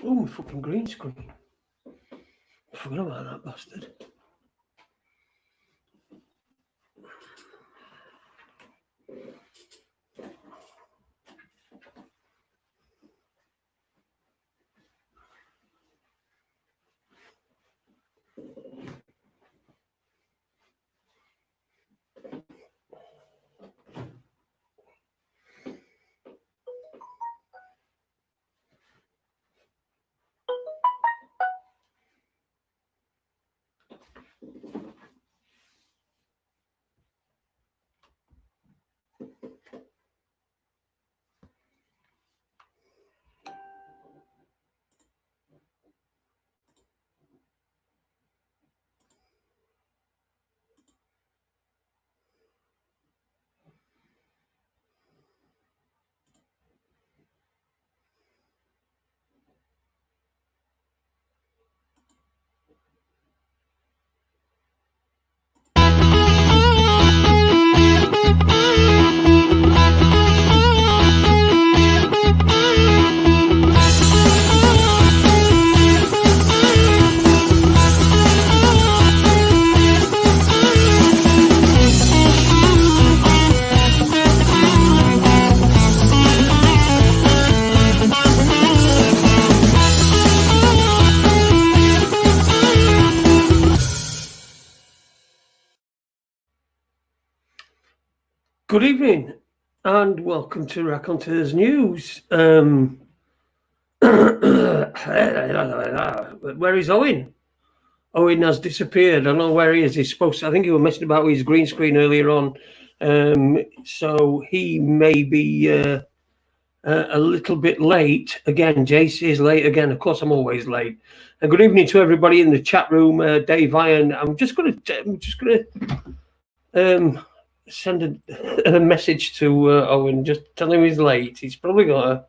Oh, my fucking green screen. I forgot about that bastard. Good evening and welcome to Raconteurs News. Where is Owen? Owen has disappeared. I don't know where he is. He's supposed to, I think he was messing about with his green screen earlier on. So he may be a little bit late. Again, Jace is late again. Of course, I'm always late. And good evening to everybody in the chat room. Dave Iron. I'm just gonna send a message to Owen, just tell him he's late. He's probably got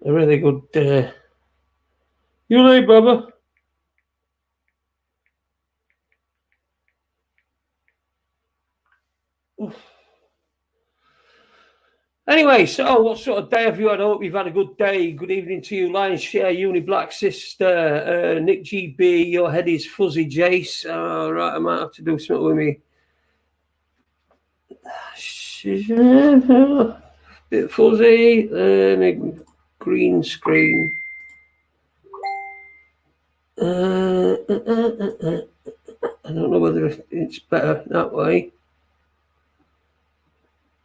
a really good. You late, Bubba? Anyway, so what sort of day have you had? I hope you've had a good day. Good evening to you, Lion Share, Uni Black Sister, Nick GB, your head is fuzzy, Jace. Right, I might have to do something with me. Bit fuzzy, green screen. I don't know whether it's better that way.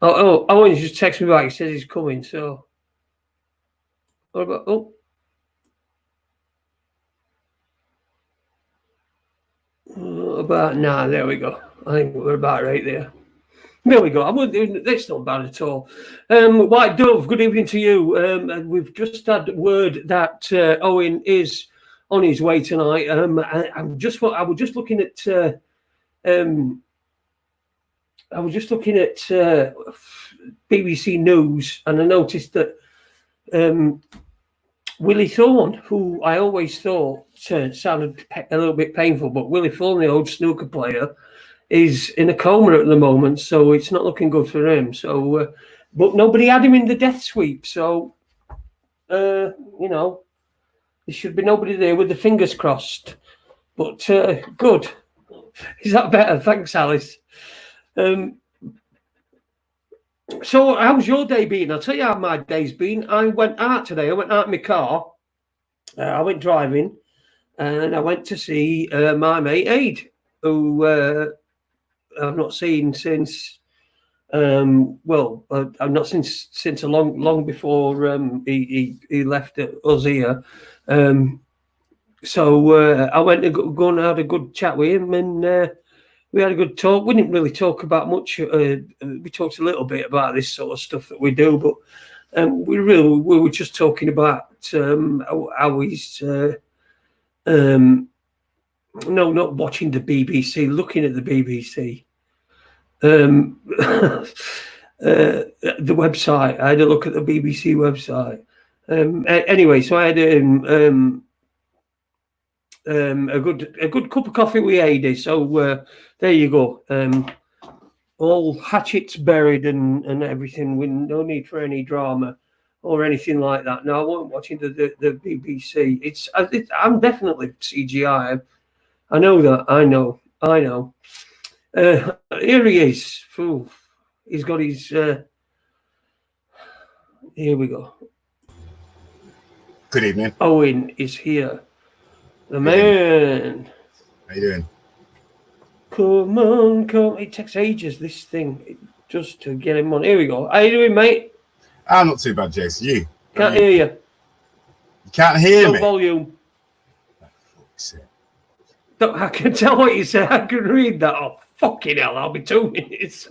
Oh, Owen just texted me back. He says he's coming. So, what about? Oh, about nah. There we go. I think we're about right there. There we go. That's not bad at all. White Dove, good evening to you. And we've just had word that Owen is on his way tonight. I was just looking at BBC News, and I noticed that Willie Thorne, who I always thought sounded a little bit painful, but Willie Thorne, the old snooker player, is in a coma at the moment, so it's not looking good for him. So, but nobody had him in the death sweep, so there should be nobody there with the fingers crossed. But good. Is that better? Thanks, Alice. So how's your day been? I'll tell you how my day's been. I went out today. I went out in my car. I went driving, and I went to see my mate Aid, who I've not seen since. I've not since a long before he left us here. So I went to go and had a good chat with him, and we had a good talk. We didn't really talk about much. We talked a little bit about this sort of stuff that we do, but we were just talking about how he's not watching the BBC, looking at the BBC. The website. I had a look at the BBC website. Anyway, so I had a good cup of coffee with Adi. So there you go. All hatchets buried and everything, with no need for any drama. or anything like that. No, I wasn't watching the BBC. I'm definitely CGI. I know that. I know. Here he is. Ooh, he's got his. Here we go. Good evening. Owen is here. The man. How you doing? Come on, come. It takes ages, this thing, just to get him on. Here we go. How you doing, mate? I'm not too bad, Jason. You? Can't hear you. You can't hear me? Volume. I can tell what you say. I can read that. Oh, fucking hell, I'll be 2 minutes.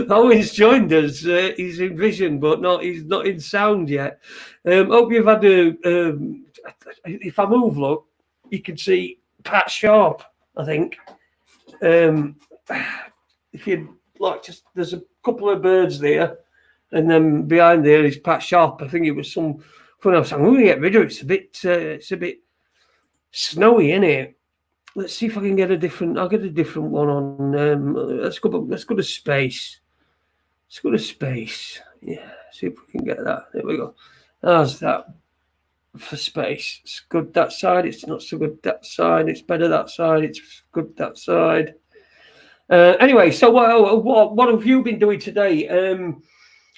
Owen's joined us. He's in vision, but he's not in sound yet. Hope you've had if I move, look, you can see Pat Sharp, I think. If you'd like, there's a couple of birds there, and then behind there is Pat Sharp. I think it was some fun else. I'm going to get rid of it. It's a bit snowy, isn't it? Let's see if I can get a different. I'll get a different one on. Let's go to space. Let's go to space. Yeah, see if we can get that. There we go. How's that for space? It's good that side. It's not so good that side. It's better that side. It's good that side. Anyway, so what have you been doing today?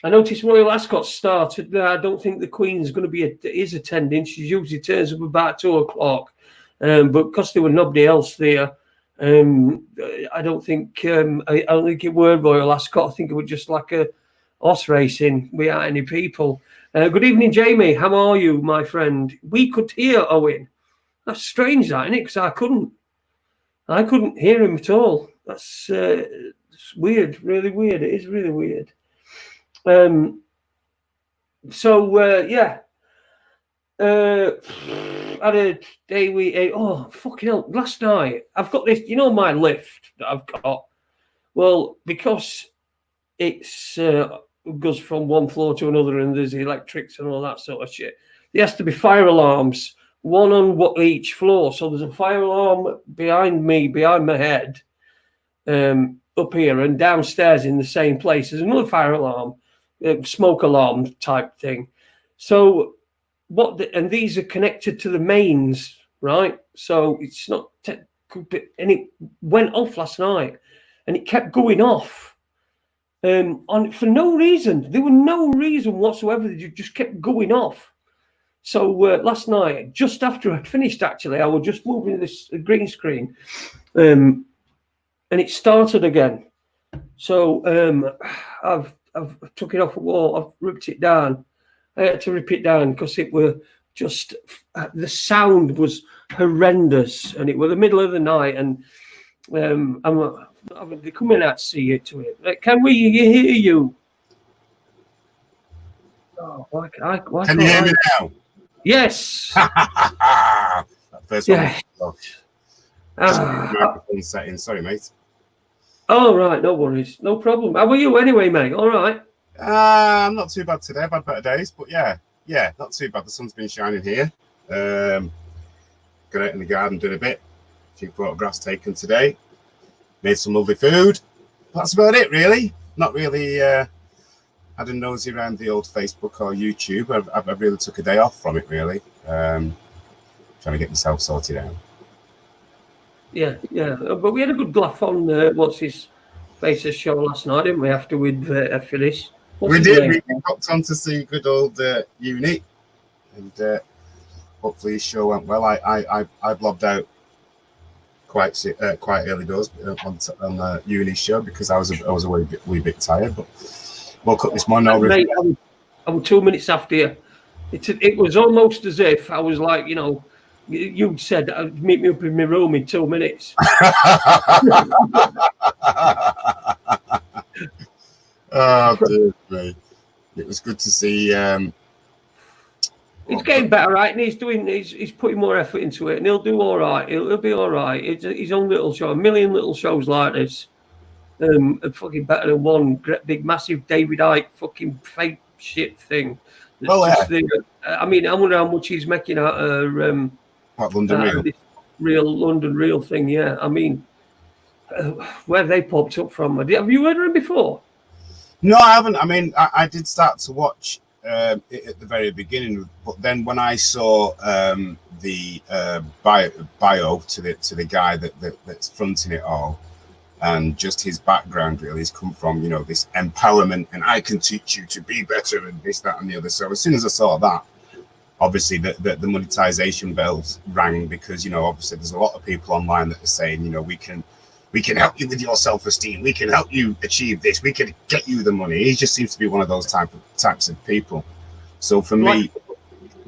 I noticed Royal Ascot started. I don't think the Queen's going to be attending. She usually turns up about 2:00. But because there was nobody else there, I don't think it were Royal Ascot. I think it was just like a horse racing without any people. Good evening, Jamie. How are you, my friend? We could hear Owen. That's strange, that, isn't it? Because I couldn't hear him at all. That's it's weird, really weird. It is really weird. Yeah. Had a day oh fucking hell, last night I've got this, my lift that I've got. Well, because it's goes from one floor to another and there's electrics and all that sort of shit, there has to be fire alarms, one on each floor. So there's a fire alarm behind my head, up here, and downstairs in the same place there's another fire alarm, smoke alarm type thing. So and these are connected to the mains, right? So it's not, and it went off last night, and it kept going off, for no reason. There was no reason whatsoever. It just kept going off. So last night, just after I'd finished, actually, I was just moving this green screen, and it started again. So I've took it off the wall. I've ripped it down. I had to rip it down because it were just, the sound was horrendous, and it was the middle of the night, and I'm coming out to see it to it. Can we hear you? Oh, why can you hear me now? Yes. That first one. Yeah. Setting. Sorry, mate. Oh, right, no worries, no problem. How are you anyway, mate? All right. I'm not too bad today. I've had better days, but yeah, not too bad. The sun's been shining here. Got out in the garden, did a bit. A few photographs taken today. Made some lovely food. That's about it, really. Not really had a nosy around the old Facebook or YouTube. I really took a day off from it, really. Trying to get myself sorted out. Yeah. But we had a good laugh on what's his face's show last night, didn't we? After we'd finished. We did. We got on to see good old Uni, and hopefully his show went well. I blobbed out quite early doors on the Uni show because I was a wee bit tired. But woke up this morning. Mate, I was 2 minutes after you. It was almost as if I was like, you said meet me up in my room in 2 minutes. Oh, dear me. It was good to see. He's getting better, right? And he's putting more effort into it, and he'll do all right. He'll be all right. It's his own little show. A million little shows like this, are fucking better than one great big massive David Icke fucking fake shit thing. Well, yeah. I mean, I wonder how much he's making out of London Real London Real thing. Yeah, I mean, where they popped up from? Have you heard of him before? No, I haven't. I mean, I did start to watch it at the very beginning, but then when I saw the bio to the guy that's fronting it all, and just his background, really, he's come from, you know, this empowerment, and I can teach you to be better, and this, that, and the other. So as soon as I saw that, obviously the monetization bells rang, because, you know, obviously there's a lot of people online that are saying, you know, we can help you with your self-esteem, we can help you achieve this, we can get you the money. He just seems to be one of those types of people. So for me,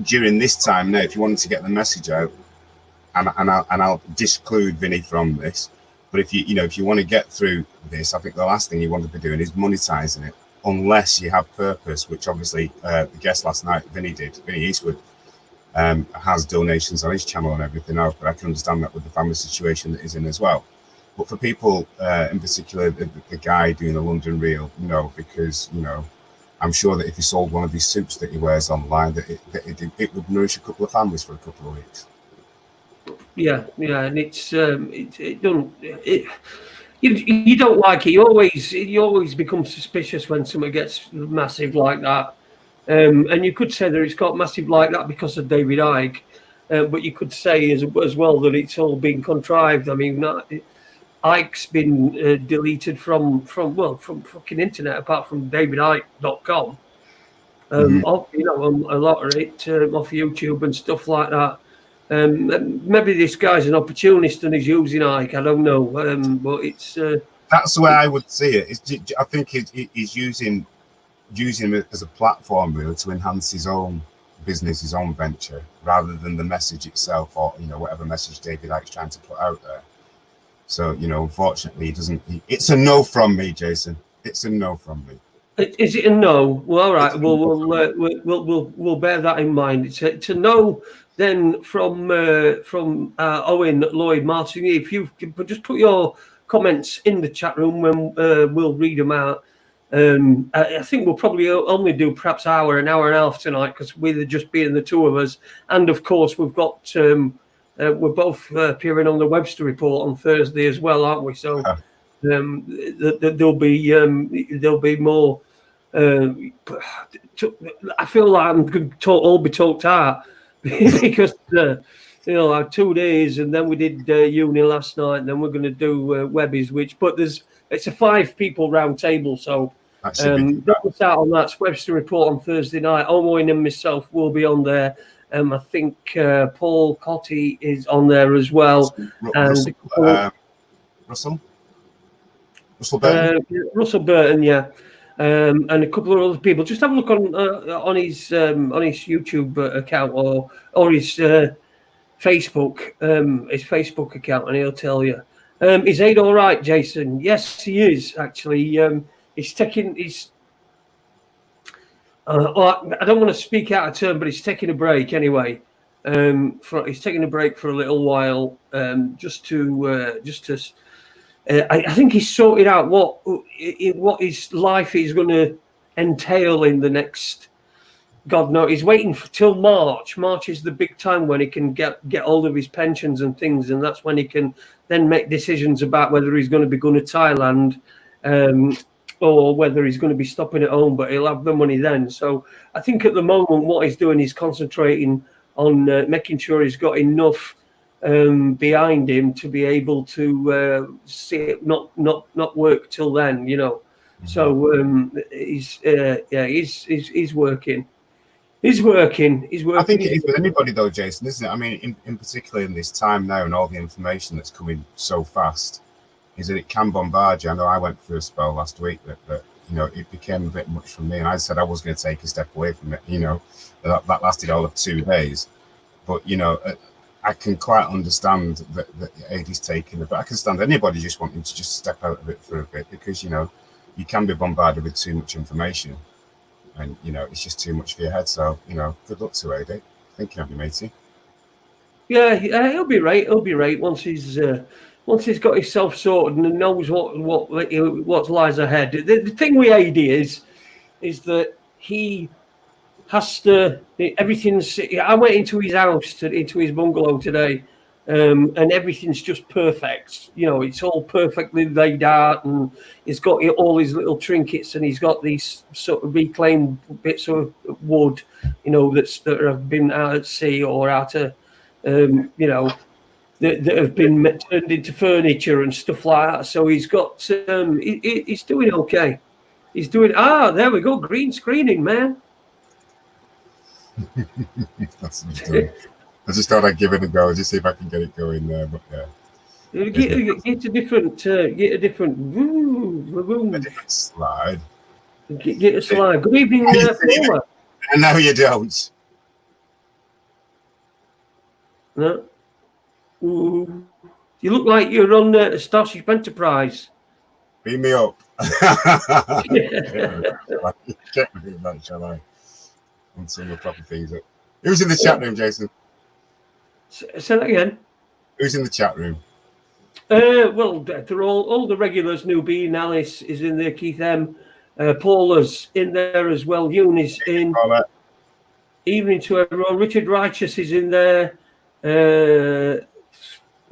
during this time now, if you wanted to get the message out, and I'll disclude Vinny from this, but if you want to get through this, I think the last thing you want to be doing is monetizing it, unless you have purpose, which obviously the guest last night, Vinny Eastwood, has donations on his channel and everything else, but I can understand that with the family situation that he's in as well. But for people, in particular, the guy doing the London Reel, you know, because, you know, I'm sure that if he sold one of these suits that he wears online, that it would nourish a couple of families for a couple of weeks. Yeah, and you don't like it. You always become suspicious when something gets massive like that. And you could say that it's got massive like that because of David Icke, but you could say as well that it's all been contrived. I mean, Icke's been deleted from fucking internet, apart from davidicke.com. Off, you know, a lot of it off YouTube and stuff like that. Maybe this guy's an opportunist and he's using Icke. I don't know, but it's that's the way I would see it. I think he's using it as a platform, really, to enhance his own business, his own venture, rather than the message itself, or, you know, whatever message David Icke's trying to put out there. So, you know, unfortunately, it's a no from me, Jason. It's a no from me. Is it a no? Well, all right. We'll bear that in mind. It's a no then from Owen Lloyd Martin. If you just put your comments in the chat room, when we'll read them out. I think we'll probably only do perhaps an hour and a half tonight, because we're just being the two of us, and of course we've got we're both appearing on the Webster Report on Thursday as well, aren't we? So there'll be more. I feel like I'm going to all be talked out because you know, like 2 days, and then we did uni last night, and then we're going to do Webbies, but it's a 5 people round table, so don't miss out on that. Webster Report on Thursday night. Owen and myself will be on there. I think Paul Cotty is on there as well. Russell Burton. Russell Burton, yeah. And a couple of other people. Just have a look on his YouTube account or his Facebook account, and he'll tell you. Is Aid all right, Jason? Yes, he is actually. He's taking his. I don't want to speak out of turn, but he's taking a break anyway. He's taking a break for a little while, just to. I think he's sorted out what his life is going to entail in the next. God knows, he's waiting till March. March is the big time when he can get hold of his pensions and things, and that's when he can then make decisions about whether he's going to be going to Thailand, or whether he's going to be stopping at home. But he'll have the money then. So I think at the moment what he's doing is concentrating on making sure he's got enough behind him to be able to see it not work till then, you know. So he's working. He's working. I think it is with anybody though, Jason, isn't it? I mean, in particular in this time now, and all the information that's coming so fast, is that it can bombard you. I know I went through a spell last week that you know, it became a bit much for me, and I said I was going to take a step away from it. You know, that lasted all of 2 days, but you know. I can quite understand that Aid is taking it, but I can understand anybody just wanting to just step out of it for a bit, because, you know, you can be bombarded with too much information, and, you know, it's just too much for your head. So, you know, good luck to Aid. Thinking of you, matey. Yeah, he'll be right. He'll be right once he's got himself sorted and knows what lies ahead. The thing with Aid is that he has to. Everything's. I went into his house, into his bungalow today, and everything's just perfect. You know, it's all perfectly laid out, and he's got all his little trinkets, and he's got these sort of reclaimed bits of wood, you know, that have been out at sea or out of, you know, that have been turned into furniture and stuff like that. So he's got, he's doing okay. He's doing, there we go, green screening, man. That's what I'm doing. I just thought I'd give it a go, just see if I can get it going there. But yeah, Get a different slide. Get a slide. Good evening, Paula. No, you don't. No. Ooh. You look like you're on a Starship Enterprise. Beam me up. Check me that, shall I? On some of the proper things. Who's in the chat room, Jason? Say that again. Who's in the chat room? Well, they're all the regulars. Newbie, Alice is in there. Keith M. Paula's in there as well. Eunice in. Evening to everyone. Richard Righteous is in there.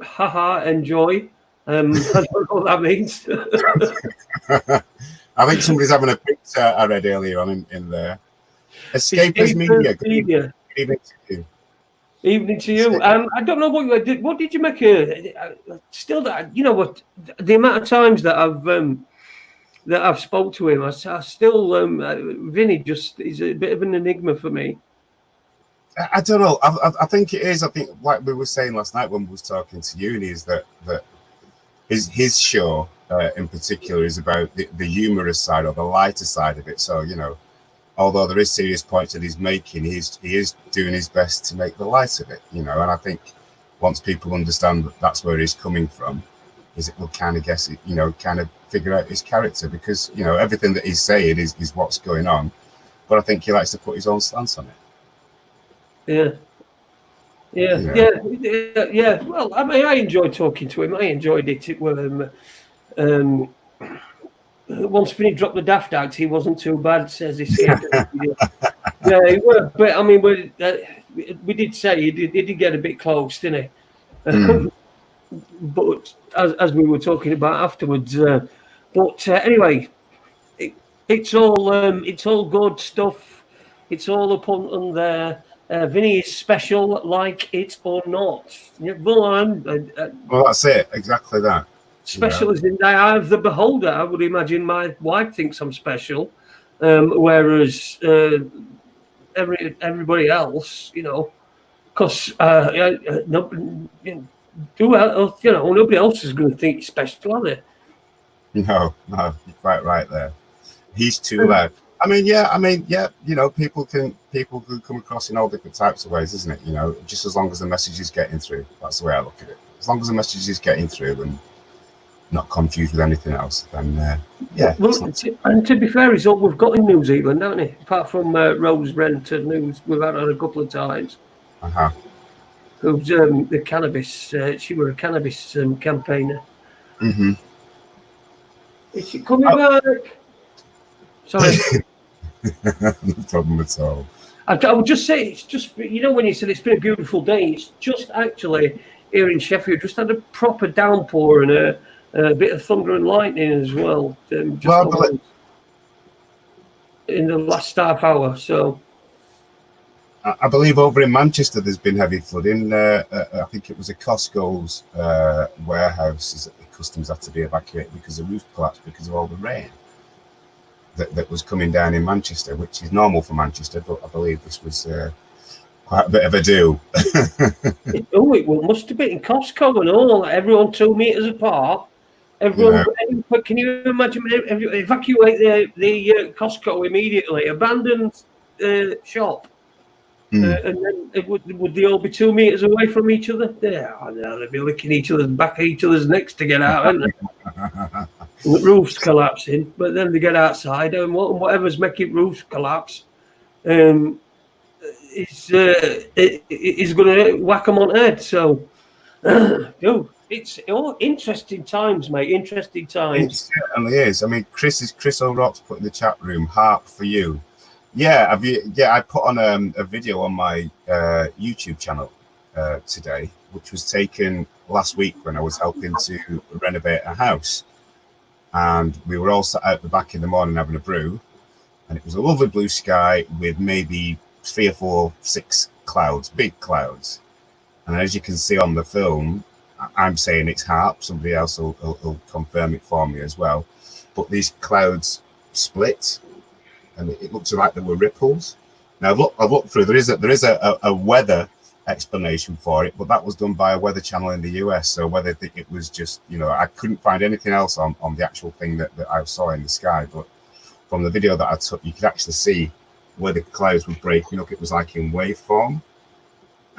Haha, enjoy. I don't know what that means. I think somebody's having a picture I read earlier on in there. Escapist Media. Good evening to you. Evening to you. I don't know what you did. What did you make? Still, that you know what? The amount of times that I've spoke to him, I still Vinny just is a bit of an enigma for me. I don't know. I think it is. I think, like we were saying last night when we was talking to Uni, is that his show in particular is about the humorous side or the lighter side of it. So, you know, although there is serious points that he's making, he is doing his best to make the light of it, you know. And I think once people understand that that's where he's coming from, is it will kind of guess it, you know, kind of figure out his character, because, you know, everything that he's saying is what's going on. But I think he likes to put his own stance on it. Yeah. Well, I mean, I enjoyed talking to him. I enjoyed it. It was once Vinny dropped the daft act, he wasn't too bad. Says he. Yeah, he was. But I mean, we did say he did get a bit close, didn't he? But as we were talking about afterwards. Anyway, it's all good stuff. It's all up on there. Vinny is special, like it or not. Well, that's it. Exactly that. Special is in the eye of the beholder. I would imagine my wife thinks I'm special, whereas everybody else, you know, because nobody else is going to think you're special, are they? No, you're quite right there. He's too loud. I mean, yeah, you know, people can come across in all different types of ways, isn't it? You know, just as long as the message is getting through. That's the way I look at it. As long as the message is getting through and not confused with anything else, then yeah. Well, and to be fair, it's all we've got in New Zealand, haven't we? Apart from Rose Rent news, we've had her a couple of times. Who's the cannabis? She was a cannabis campaigner. Mm-hmm. Is she coming back? Sorry. No problem at all. I would just say, it's just, you know, when you said it's been a beautiful day, it's just actually here in Sheffield, just had a proper downpour and a bit of thunder and lightning as well. In the last half hour, so. I believe over in Manchester there's been heavy flooding. I think it was a Costco's warehouses that the customers had to be evacuated because the roof collapsed because of all the rain that was coming down in Manchester, which is normal for Manchester, but I believe this was quite a bit of a do. It must have been in Costco and all. Everyone 2 meters apart. Everyone, can you imagine? Evacuate the Costco immediately. Abandoned shop. And then would they all be 2 meters away from each other? Yeah, they'd be licking each other's back at each other's necks to get out, aren't they? The roof's collapsing, but then they get outside, and whatever's making roofs collapse, is going to whack them on head. So, it's interesting times, mate. Interesting times. It certainly is. I mean, Chris O'Rourke's put in the chat room, harp for you. Yeah, I put on a video on my YouTube channel today, which was taken last week when I was helping to renovate a house. And we were all sat out the back in the morning having a brew. And it was a lovely blue sky with maybe 3 or 4, 6 clouds, big clouds. And as you can see on the film, I'm saying it's HARP. Somebody else will confirm it for me as well. But these clouds split, and it looked like there were ripples. Now I've looked through. There is a weather explanation for it, but that was done by a weather channel in the US. So whether it was just, I couldn't find anything else on the actual thing that I saw in the sky. But from the video that I took, you could actually see where the clouds were breaking up. It was like in waveform.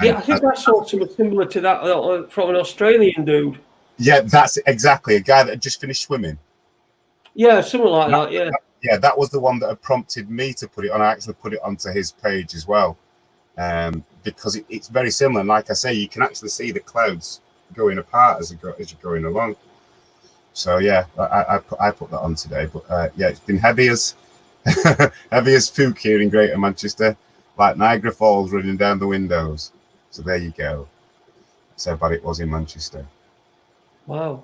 Yeah, I think I saw something similar to that from an Australian dude. Yeah, that's exactly a guy that had just finished swimming. Yeah, something like that. Yeah. Yeah, that was the one that had prompted me to put it on. I actually put it onto his page as well, because it's very similar. And like I say, you can actually see the clouds going apart as you're going along. So yeah, I put that on today. But yeah, it's been heavy as heavy as Fook here in Greater Manchester, like Niagara Falls running down the windows. So there you go. That's how bad it was in Manchester. Wow.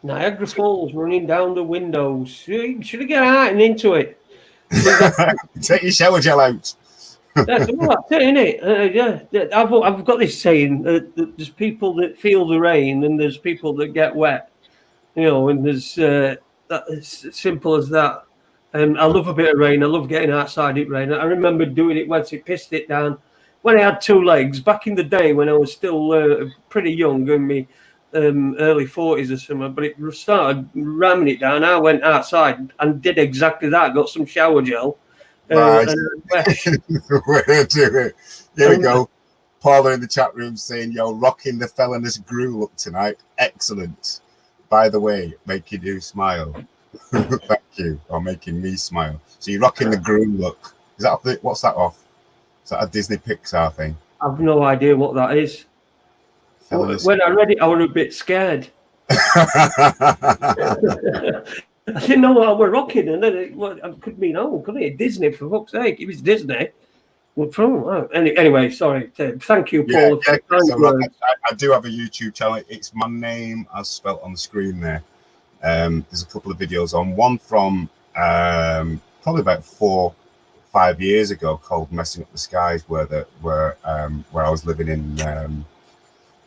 Niagara Falls running down the windows. Should I get out and into it? Take your shower gel out. That's it, isn't it? Yeah, I've got this saying that there's people that feel the rain and there's people that get wet. And there's it's simple as that. And I love a bit of rain. I love getting outside it rain. I remember doing it once it pissed it down when I had 2 legs back in the day when I was still pretty young in my early 40s or something. But it started ramming it down. I went outside and did exactly that. Got some shower gel. Nice. Way to do it. Here we go. Paula in the chat room saying, "Yo, rocking the felonious grew look tonight. Excellent. By the way, making you smile." Thank you. Or making me smile. So you're rocking the grew look. Is that what's that off? Is that a Disney Pixar thing? I've no idea what that is. Felonious. When I read it, I was a bit scared. I didn't know what I were rocking, and then it could mean, could it? Disney, for fuck's sake. If it's Disney, well, anyway, sorry. Thank you, Paul. I do have a YouTube channel. It's my name as spelt on the screen there. There's a couple of videos on. One from probably about 4-5 years ago called "Messing Up the Skies," where I was living in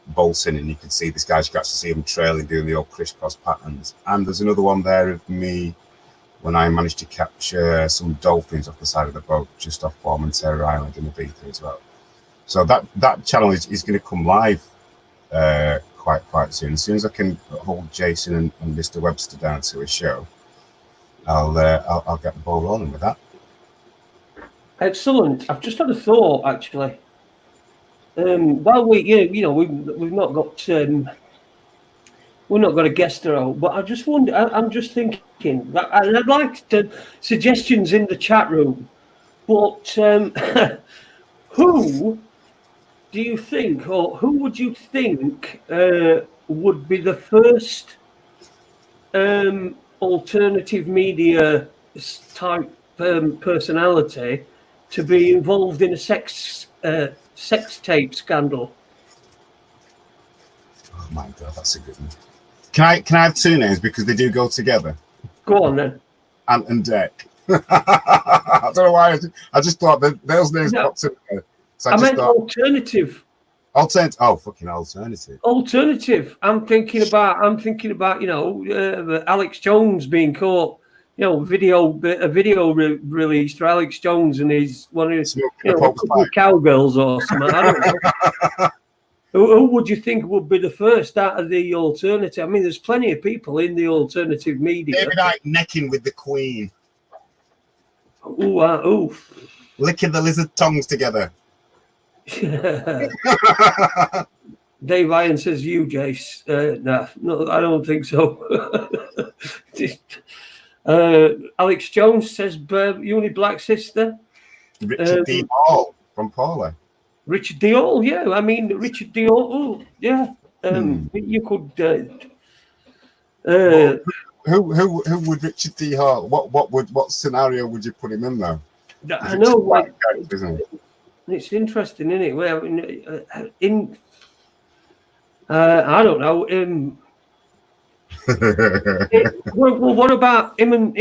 Bolton, and you can see this guys. You can actually see him trailing, doing the old crisscross patterns. And there's another one there of me when I managed to capture some dolphins off the side of the boat just off Formentera Island in Ibiza as well. So that channel is going to come live quite soon. As soon as I can hold Jason and Mr. Webster down to a show, I'll get the ball rolling with that. Excellent. I've just had a thought actually. Well, we've not got a guest around, but I just wonder. I'm just thinking that I'd like suggestions in the chat room. But who do you think, or who would you think would be the first alternative media type personality to be involved in a sex tape scandal? Oh my god, that's a good one. Can I have 2 names because they do go together? Go on then. Ant and Dec. I don't know why. I just thought that those names popped in there. So I meant alternative. Alternative. Oh, fucking alternative. Alternative. I'm thinking about Alex Jones being caught. A video released for Alex Jones and he's one of his cowgirls or something. I don't know. Who would you think would be the first out of the alternative? I mean, there's plenty of people in the alternative media. Maybe like necking with the Queen. Ooh. Licking the lizard tongues together. Dave Iron says you, Jace. No, I don't think so. Alex Jones says Uni Black Sister. Richard D. Hall from Paula. Richard D. Hall, yeah. I mean, Richard D. Hall, oh, yeah. You could. Who would Richard D. Hall? What scenario would you put him in though? I know, like, isn't he? It's interesting, isn't it? Well, I don't know. Well, what about him and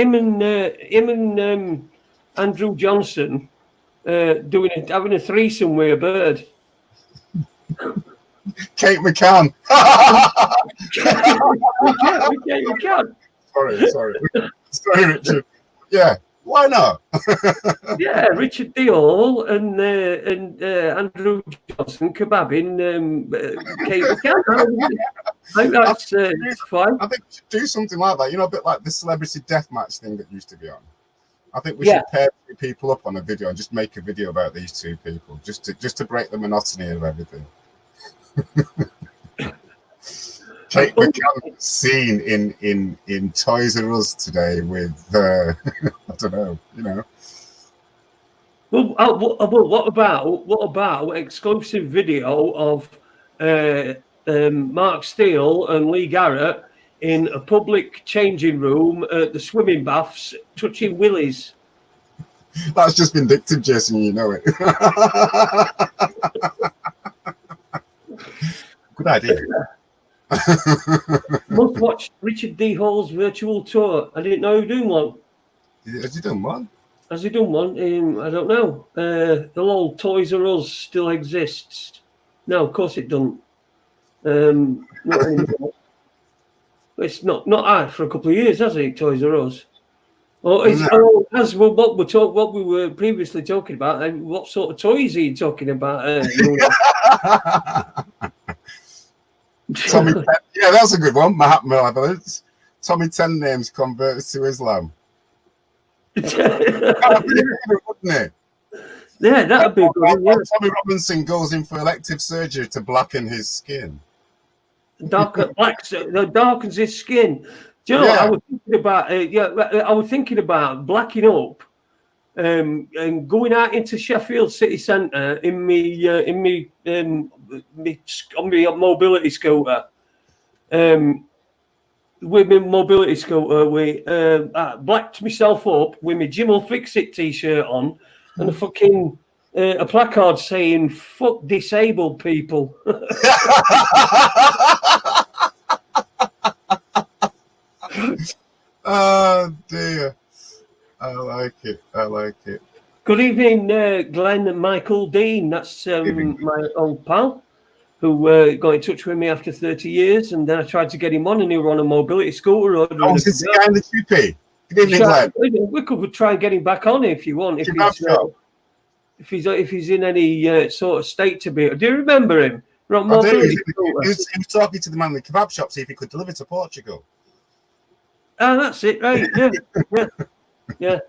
Andrew Johnson having a threesome with a bird? Kate McCann. we can. Sorry, Richard. Yeah, why not? Yeah, Richard D. Hall and Andrew Johnson kebabbing Kate McCann. I think that's fine. I think we should do something like that. You know, a bit like the celebrity deathmatch thing that used to be on. I think we should pair people up on a video and just make a video about these two people, just to break the monotony of everything. Kate McCann seen in Toys R Us today with I don't know, you know. Well, what about exclusive video of Mark Steele and Lee Garrett in a public changing room at the swimming baths touching willies? That's just vindictive, Jason. You know it. Good idea. Must watch Richard D. Hall's virtual tour. I didn't know he was doing one. Has he done one? Has he done one? I don't know. The old Toys R Us still exists. No, of course it doesn't. Not anymore. It's not had for a couple of years, has it? Toys R Us. Or as what we were previously talking about. What sort of toys are you talking about? Tommy, yeah, that's a good one. Mahatma, I believe. Tommy 10 names converted to Islam. That'd be good, wouldn't it? Yeah, that'd be good. Yeah. Tommy Robinson goes in for elective surgery to blacken his skin. Darkens his skin. Do you know what I was thinking about? I was thinking about blacking up and going out into Sheffield city centre in me on my mobility scooter. With my mobility scooter, I blacked myself up with my Jim will fix it t-shirt on and a fucking a placard saying "fuck disabled people." Oh dear, I like it. Good evening, Glenn and Michael Dean. That's my old pal who got in touch with me after 30 years, and then I tried to get him on, and he was on a mobility scooter. Oh, is this the guy in the QP? Good evening, Glenn. We could try and get him back on if you want. If he's in any sort of state to be. Do you remember him? He was talking to the man in the kebab shop, see if he could deliver to Portugal. Ah, that's it, right? Yeah.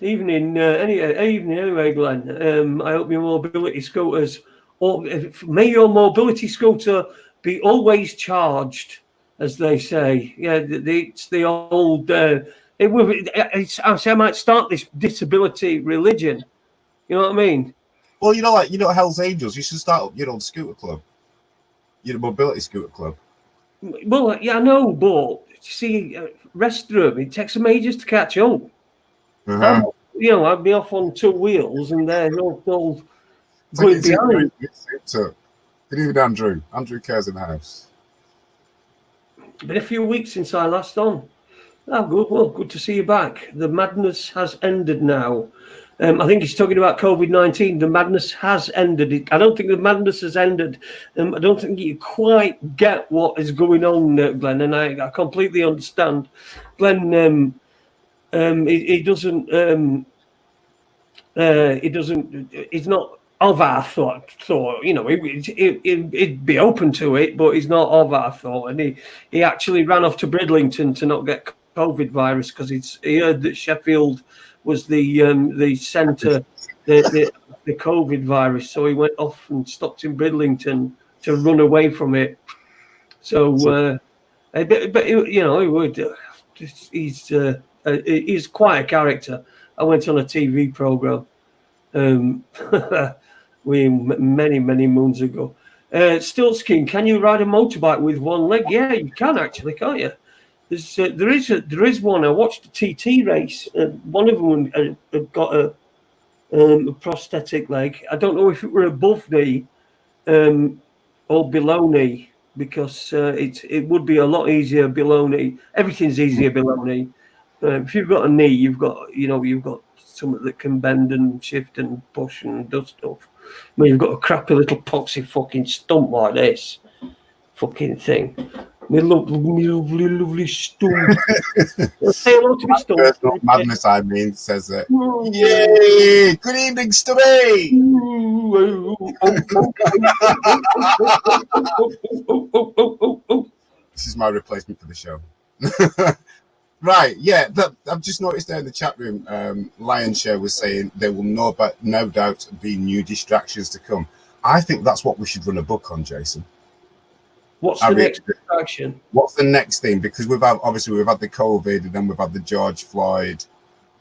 Evening anyway, Glenn. I hope your mobility scooters, or may your mobility scooter be always charged, as they say. Yeah, it's the old. I might start this disability religion. You know what I mean? Well, you know, Hell's Angels. You should start up your old scooter club, your mobility scooter club. Well, yeah, I know, but see, rest of them, it takes them ages to catch up. I'd be off on two wheels, and they're all going behind. Good evening, Andrew. Andrew cares in the house. Been a few weeks since I last on. Oh, good. Well, good to see you back. The madness has ended now. I think he's talking about COVID-19. The madness has ended. I don't think the madness has ended. I don't think you quite get what is going on, Glenn, and I completely understand. Glenn, he doesn't. He's not of our thought. You know, he'd be open to it, but he's not of our thought. And he actually ran off to Bridlington to not get COVID virus because he heard that Sheffield was the centre, the COVID virus. So he went off and stopped in Bridlington to run away from it. So, but you know, he would. He's quite a character. I went on a TV program many moons ago. Stiltskin, can you ride a motorbike with one leg? Yeah, you can actually, can't you? There is one. I watched a TT race. One of them had got a prosthetic leg. I don't know if it were above knee or below knee, because it would be a lot easier below knee. Everything's easier below knee. If you've got a knee, you've got something that can bend and shift and push and do stuff. When you've got a crappy little poxy fucking stump like this fucking thing. Me lovely stump. Say hello to me stump. Personal madness, I mean, says it. Yay! Good evening, Stubby! This is my replacement for the show. Right, yeah. I've just noticed there in the chat room, Lionshare was saying there will no doubt be new distractions to come. I think that's what we should run a book on, Jason. What's the next distraction? What's the next thing? Because we've had the COVID, and then we've had the George Floyd.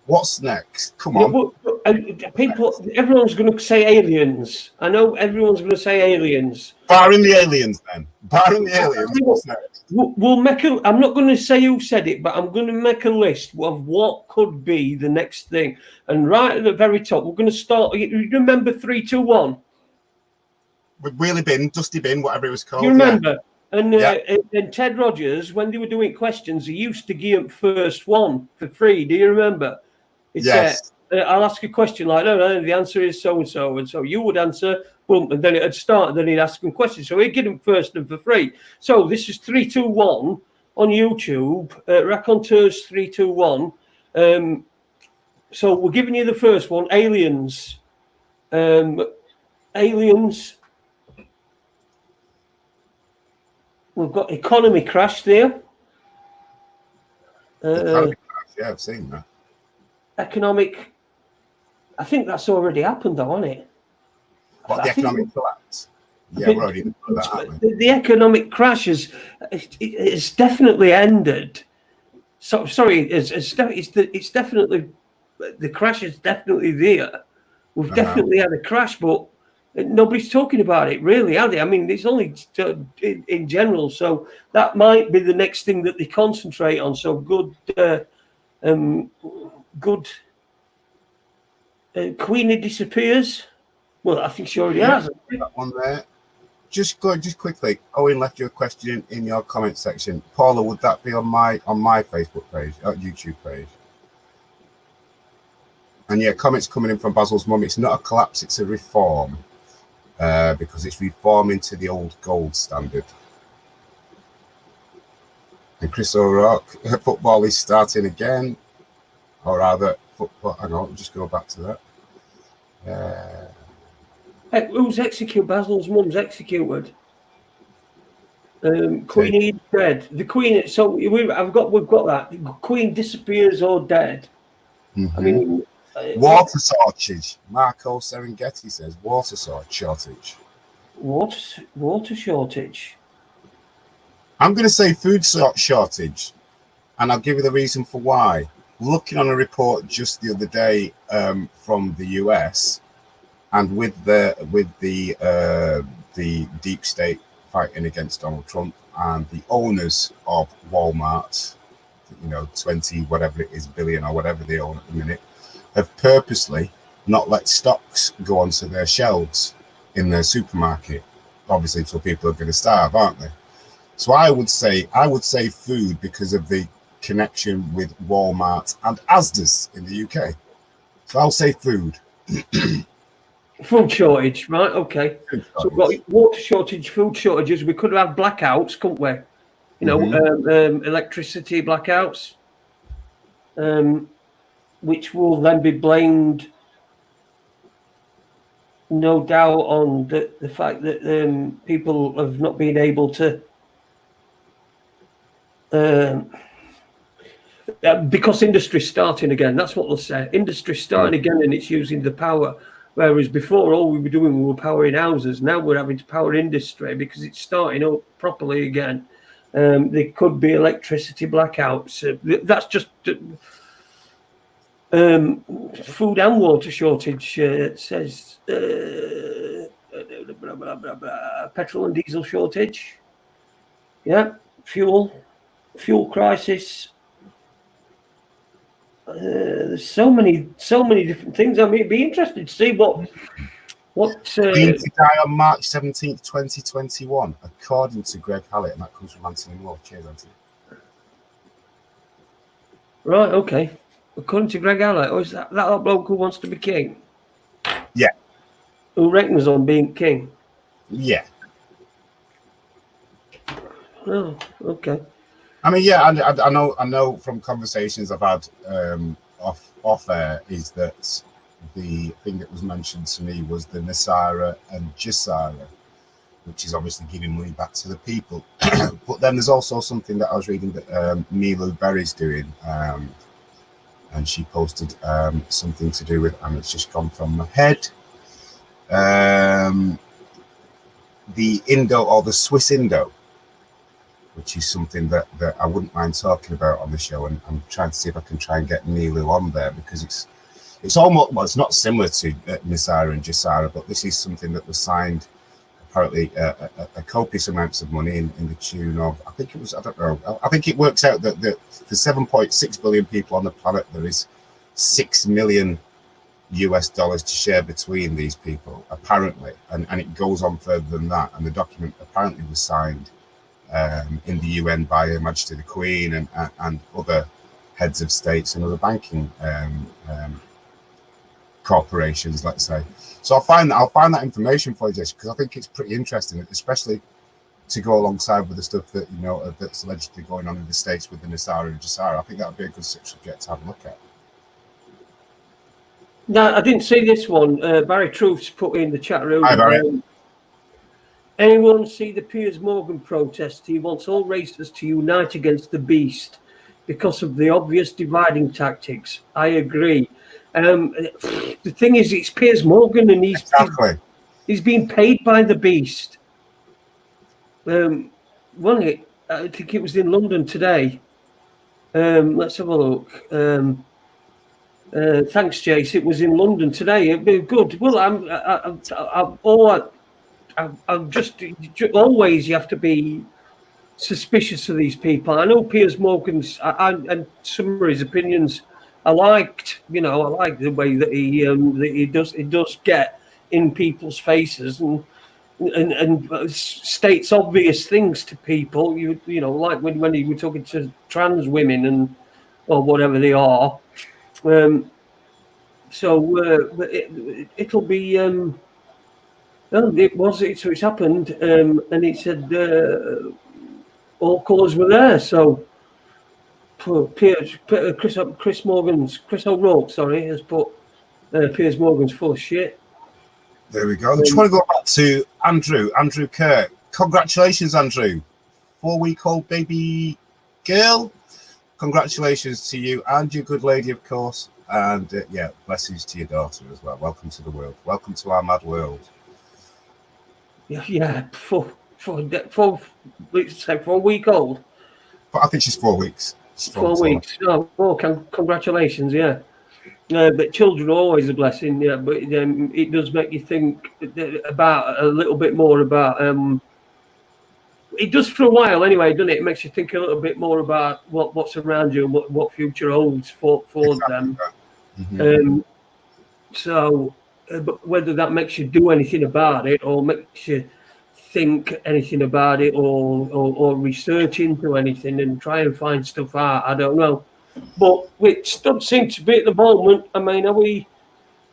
What's next? Come on. Everyone's going to say aliens. I know everyone's going to say aliens. Barring the aliens, then. Barring the aliens, what's next? We'll make I'm not going to say who said it, but I'm going to make a list of what could be the next thing. And right at the very top, we're going to start. You remember 3, 2, 1? With Wheelie Bin, Dusty Bin, whatever it was called. You remember? Yeah. And Ted Rogers, when they were doing questions, he used to give them first one for free. Do you remember? Yes. I'll ask a question like, no, the answer is so and so, and so you would answer, boom, and then it'd start, and then he'd ask them questions. So he'd give them first and for free. So this is 3, 2, 1 on YouTube, Raconteurs 3, 2, 1. So we're giving you the first one, aliens. Aliens. We've got economy crash there. Yeah, I've seen that. Economic. I think that's already happened, though, hasn't it? What, the economic collapse? Yeah, we're already into that, aren't we? The economic crash it's definitely ended. So sorry, it's definitely, the crash is definitely there. We've definitely had a crash, but nobody's talking about it, really, are they? I mean, it's only in general, so that might be the next thing that they concentrate on. So good. Queenie disappears. Well, I think she already has. That one there. Just quickly. Owen left you a question in your comment section. Paula, would that be on my Facebook page, YouTube page? And yeah, comments coming in from Basil's mum. It's not a collapse; it's a reform, because it's reforming to the old gold standard. And Chris O'Rourke, football is starting again, or rather, football. Hang on, just go back to that. Who's executed? Basil's mum's executed. Queen is dead. The Queen. So we've got that. The Queen disappears or dead. Mm-hmm. I mean, water shortage. Marco Serengeti says water shortage. Water shortage. I'm going to say food shortage, and I'll give you the reason for why. Looking on a report just the other day from the US, and with the deep state fighting against Donald Trump, and the owners of Walmart, 20 whatever it is billion or whatever they own at the minute, have purposely not let stocks go onto their shelves in their supermarket. Obviously, so people are going to starve, aren't they? So I would say food, because of the connection with Walmart and Asda's in the UK. So I'll say food. Food shortage, right? Okay. So we've got water shortage, food shortages. We could have blackouts, couldn't we? Electricity blackouts, which will then be blamed, no doubt, on the fact that people have not been able to, because industry's starting again. That's what they'll say. Industry's starting again, and it's using the power. Whereas before, all we were doing, we were powering houses. Now we're having to power industry because it's starting up properly again. There could be electricity blackouts. That's just food and water shortage. It says petrol and diesel shortage. Yeah, fuel crisis. There's so many different things. I mean, it'd be interesting to see what Queen to die on March 17th, 2021, according to Greg Hallett, and that comes from Anthony Moore. Cheers, Anthony. Right, okay. According to Greg Hallett, or is that bloke who wants to be king? Yeah. Who reckons on being king? Yeah. Oh, okay. I mean, yeah, I know from conversations I've had off air is that the thing that was mentioned to me was the Nasara and Jisara, which is obviously giving money back to the people. But then there's also something that I was reading that Nilu Berry's doing, and she posted something to do with, and it's just gone from my head. The Indo, or the Swiss Indo, which is something that I wouldn't mind talking about on the show, and I'm trying to see if I can try and get Nilu on there, because it's almost, well, it's not similar to Nisara and Jisara, but this is something that was signed, apparently a copious amounts of money in the tune of, I think it was, I don't know, I think it works out that the 7.6 billion people on the planet, there is $6 million to share between these people, apparently, and it goes on further than that, and the document apparently was signed in the UN by Her Majesty the Queen and other heads of states and other banking corporations, let's say. So I'll find that information for you, because I think it's pretty interesting, especially to go alongside with the stuff that that's allegedly going on in the States with the Nisara and Jisara. I think that would be a good subject to have a look at. No, I didn't see this one. Barry Truth's put in the chat room. Hi, Barry. Anyone see the Piers Morgan protest? He wants all races to unite against the beast because of the obvious dividing tactics. I agree. The thing is, it's Piers Morgan, and he's being paid by the beast. I think it was in London today. Let's have a look. Thanks, Jace. It was in London today. It'd be good. Well, I'm just always, you have to be suspicious of these people. I know Piers Morgan's and some of his opinions I liked. I like the way that he does get in people's faces and states obvious things to people. You like when he was talking to trans women or whatever they are. It'll be. It's happened, and he said all colours were there. So Chris O'Rourke, has put Piers Morgan's full of shit. There we go. I just want to go back to Andrew Kirk. Congratulations, Andrew. 4-week-old baby girl. Congratulations to you and your good lady, of course. And blessings to your daughter as well. Welcome to the world. Welcome to our mad world. Yeah, 4 week old. But I think she's 4 weeks. 4 weeks. Oh, congratulations, yeah. But children are always a blessing, yeah. But it does make you think about a little bit more about. It does for a while, anyway, doesn't it? It makes you think a little bit more about what's around you and what future holds for them. Mm-hmm. But whether that makes you do anything about it or makes you think anything about it or research into anything and try and find stuff out, I don't know. But which doesn't seem to be at the moment. I mean,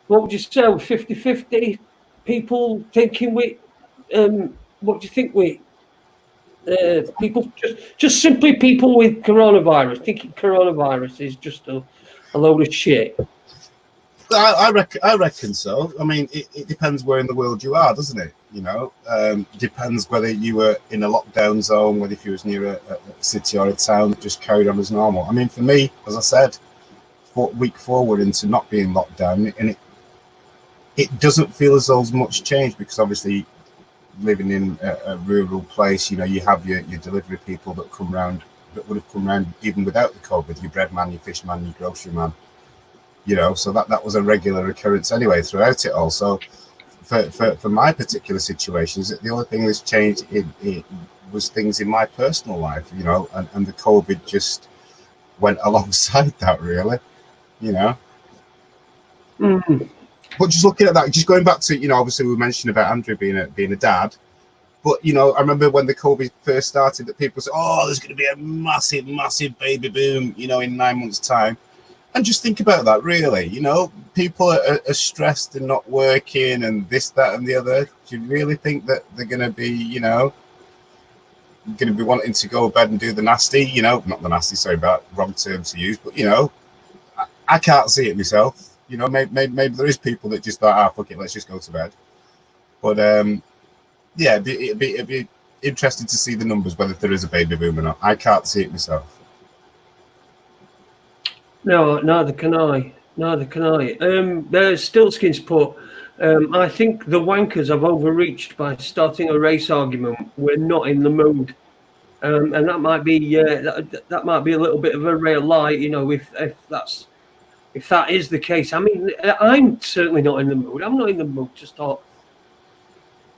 what would you say, 50-50 people thinking what do you think people just simply people with coronavirus thinking coronavirus is just a load of shit? I reckon so. I mean, it depends where in the world you are, doesn't it? Depends whether you were in a lockdown zone, whether if you was near a city or a town that just carried on as normal. I mean, for me, as I said, week forward into not being locked down, and it doesn't feel as though there's much change, because obviously living in a rural place, you have your delivery people that come round, that would have come round even without the COVID, your bread man, your fish man, your grocery man. So that was a regular occurrence anyway throughout it all. So for my particular situations, the only thing that's changed it was things in my personal life, and the COVID just went alongside that, really. you know. Mm. But just looking at that, just going back to, you know, obviously we mentioned about Andrew being a dad, but, you know, I remember when the COVID first started that people said, oh, there's going to be a massive, massive baby boom, you know, in 9 months' time. And just think about that, really. You know, people are stressed and not working and this, that, and the other. Do you really think that they're going to be, you know, going to be wanting to go to bed and do the nasty? You know, not the nasty, sorry about wrong term to use, but, you know, I can't see it myself. You know, maybe there is people that just thought, fuck it, let's just go to bed. But, yeah, it'd be interesting to see the numbers, whether there is a baby boom or not. I can't see it myself. No, neither can I. Neither can I. There's Stilskins put, I think the wankers have overreached by starting a race argument. We're not in the mood. And that might be that might be a little bit of a real lie, you know, if that is the case. I mean, I'm certainly not in the mood. I'm not in the mood to start.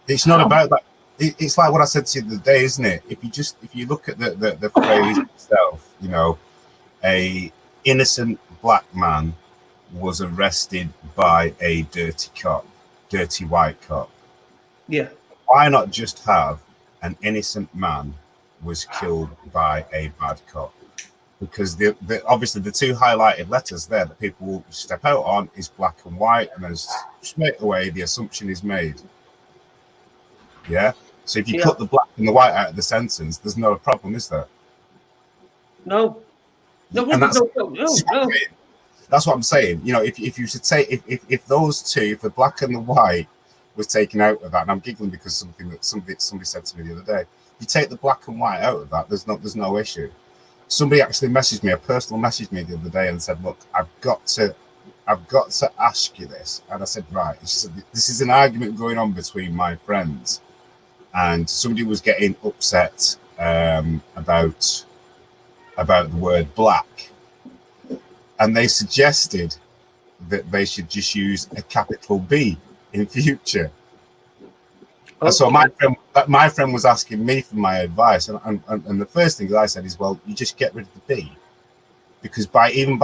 It's not about that. It's like what I said to you the other day, isn't it? If you look at the phrase itself, you know, a innocent black man was arrested by a dirty white cop. Yeah. Why not just have an innocent man was killed by a bad cop? Because obviously the two highlighted letters there that people will step out on is black and white, and then straight away the assumption is made. Yeah. So if you cut the black and the white out of the sentence, there's no problem, is there? No. No. That's what I'm saying. You know, if you should say if those two, if the black and the white was taken out of that, and I'm giggling because something that somebody said to me the other day. If you take the black and white out of that, there's no issue. Somebody actually messaged me, a personal message me the other day, and said, "Look, I've got to ask you this." And I said, "Right." She said, "This is an argument going on between my friends, and somebody was getting upset about the word black, and they suggested that they should just use a capital B in future." Okay. So my friend was asking me for my advice, and the first thing that I said is, well, you just get rid of the B, because by you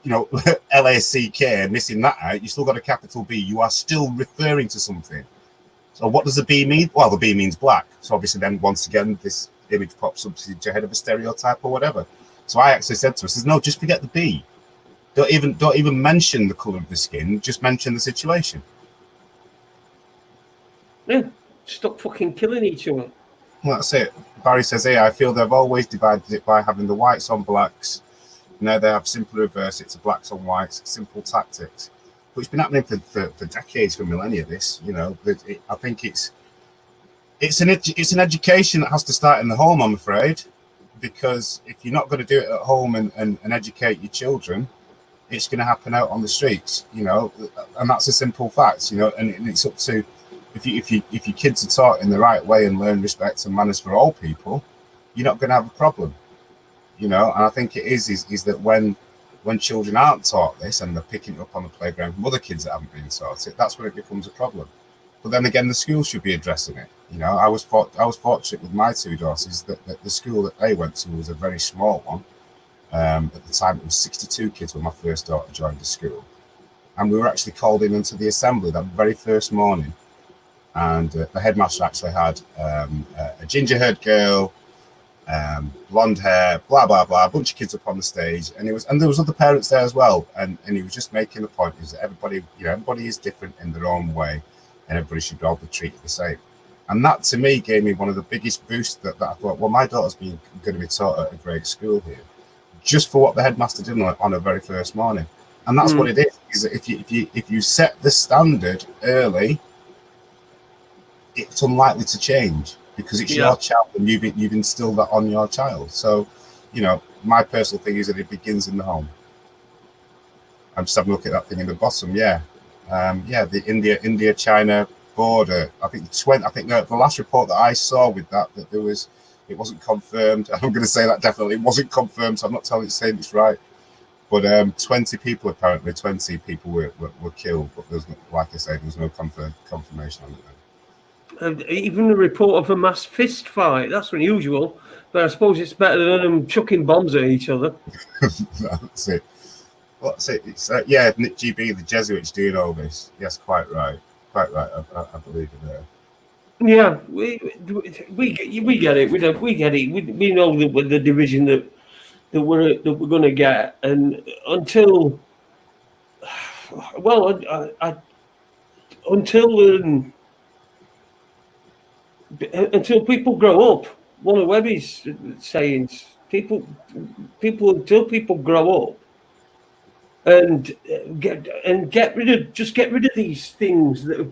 know, LACK, missing that out, you still got a capital B. You are still referring to something. So what does the B mean? Well, the B means black. So obviously then once again this image pops up to ahead of a stereotype or whatever. So I actually said to her, I says, no, just forget the B. Don't even mention the colour of the skin, just mention the situation. Yeah. Stop fucking killing each other. Well, that's it. Barry says, hey, I feel they've always divided it by having the whites on blacks. Now they have simply reversed it to blacks on whites, simple tactics. But it's been happening for decades, for millennia, this, you know. I think it's an education that has to start in the home, I'm afraid, because if you're not going to do it at home and educate your children, it's going to happen out on the streets, you know, and that's a simple fact, you know, and it's up to, if your kids are taught in the right way and learn respect and manners for all people, you're not going to have a problem, you know. And I think it is that when children aren't taught this and they're picking it up on the playground from other kids that haven't been taught it, that's when it becomes a problem. But then again, the school should be addressing it. You know, I was fortunate with my two daughters that the school that they went to was a very small one. At the time, it was 62 kids when my first daughter joined the school, and we were actually called in into the assembly that very first morning. And the headmaster actually had a ginger-haired girl, blonde hair, blah blah blah, a bunch of kids up on the stage, and there was other parents there as well. And he was just making the point is that everybody is different in their own way, and everybody should all be treated the same. And that to me gave me one of the biggest boosts that I thought, well, my daughter's going to be taught at a great school here, just for what the headmaster did on her very first morning. And that's what it is that if you set the standard early, it's unlikely to change, because it's your child and you've instilled that on your child. So, you know, my personal thing is that it begins in the home. I'm just having a look at that thing in the bottom. The India-China border. I think the last report that I saw with that there was, it wasn't confirmed. I'm going to say that definitely it wasn't confirmed. So I'm not saying it's right. But 20 people were killed. But there's, like I said, there's no confirmation on it. Even the report of a mass fist fight, that's unusual, but I suppose it's better than them chucking bombs at each other. That's it. what's it? It's yeah, Nick GB, the Jesuits doing all this. Yes, quite right. Quite right. I believe it there. Yeah, we get it. We get it. We know that with the division that we're going to get, and until well, until until people grow up. One of Webby's sayings: people until people grow up and get rid of these things that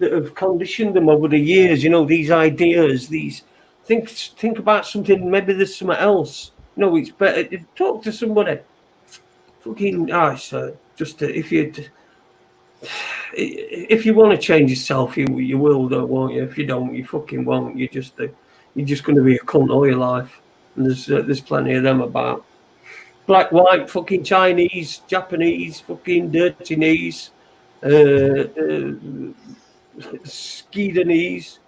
have conditioned them over the years. You know, these ideas, these think about something. Maybe there's something else. No, it's better to talk to somebody. Fucking nice. Just if you want to change yourself, you will, though, won't you? If you don't, you fucking won't. You're just going to be a cunt all your life. And there's plenty of them about. Black, white, fucking Chinese, Japanese, fucking dirty knees, Skidanese,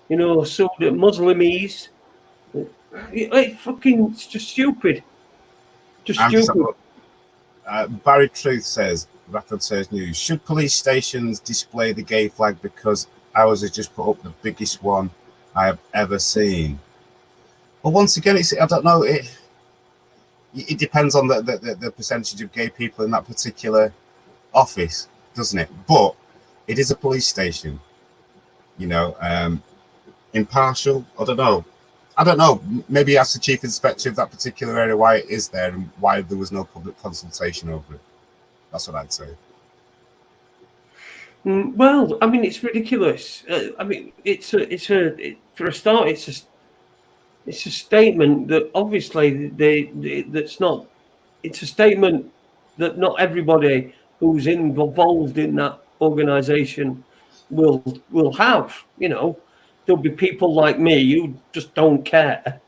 you know, so the Muslimies. It's just stupid. Just stupid. Barry Truth says, Raconteurs News, should police stations display the gay flag because ours has just put up the biggest one I have ever seen? Well, once again, I don't know. It depends on the percentage of gay people in that particular office, doesn't it? But it is a police station, you know, impartial. I don't know. Maybe ask the chief inspector of that particular area why it is there and why there was no public consultation over it. That's what I'd say. Well, I mean, it's ridiculous. I mean, for a start, it's a statement that obviously that's not. It's a statement that not everybody who's involved in that organisation will have. You know, there'll be people like me who just don't care.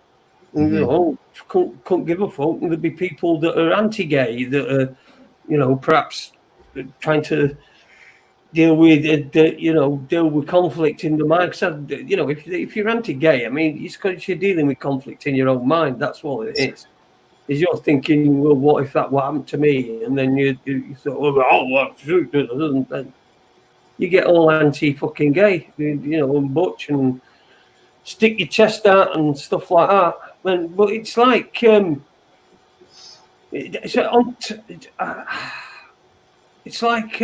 Mm-hmm. You know, couldn't give a fuck. And there'll be people that are anti-gay that are, you know, perhaps trying to deal with conflict in the mind. So, you know, if you're anti-gay, I mean, it's because you're dealing with conflict in your own mind. That's what it is. Is you're thinking, well, what if that happened to me? And then you thought, oh, well, then you get all anti-fucking gay, you know, and butch and stick your chest out and stuff like that. But it's like it's like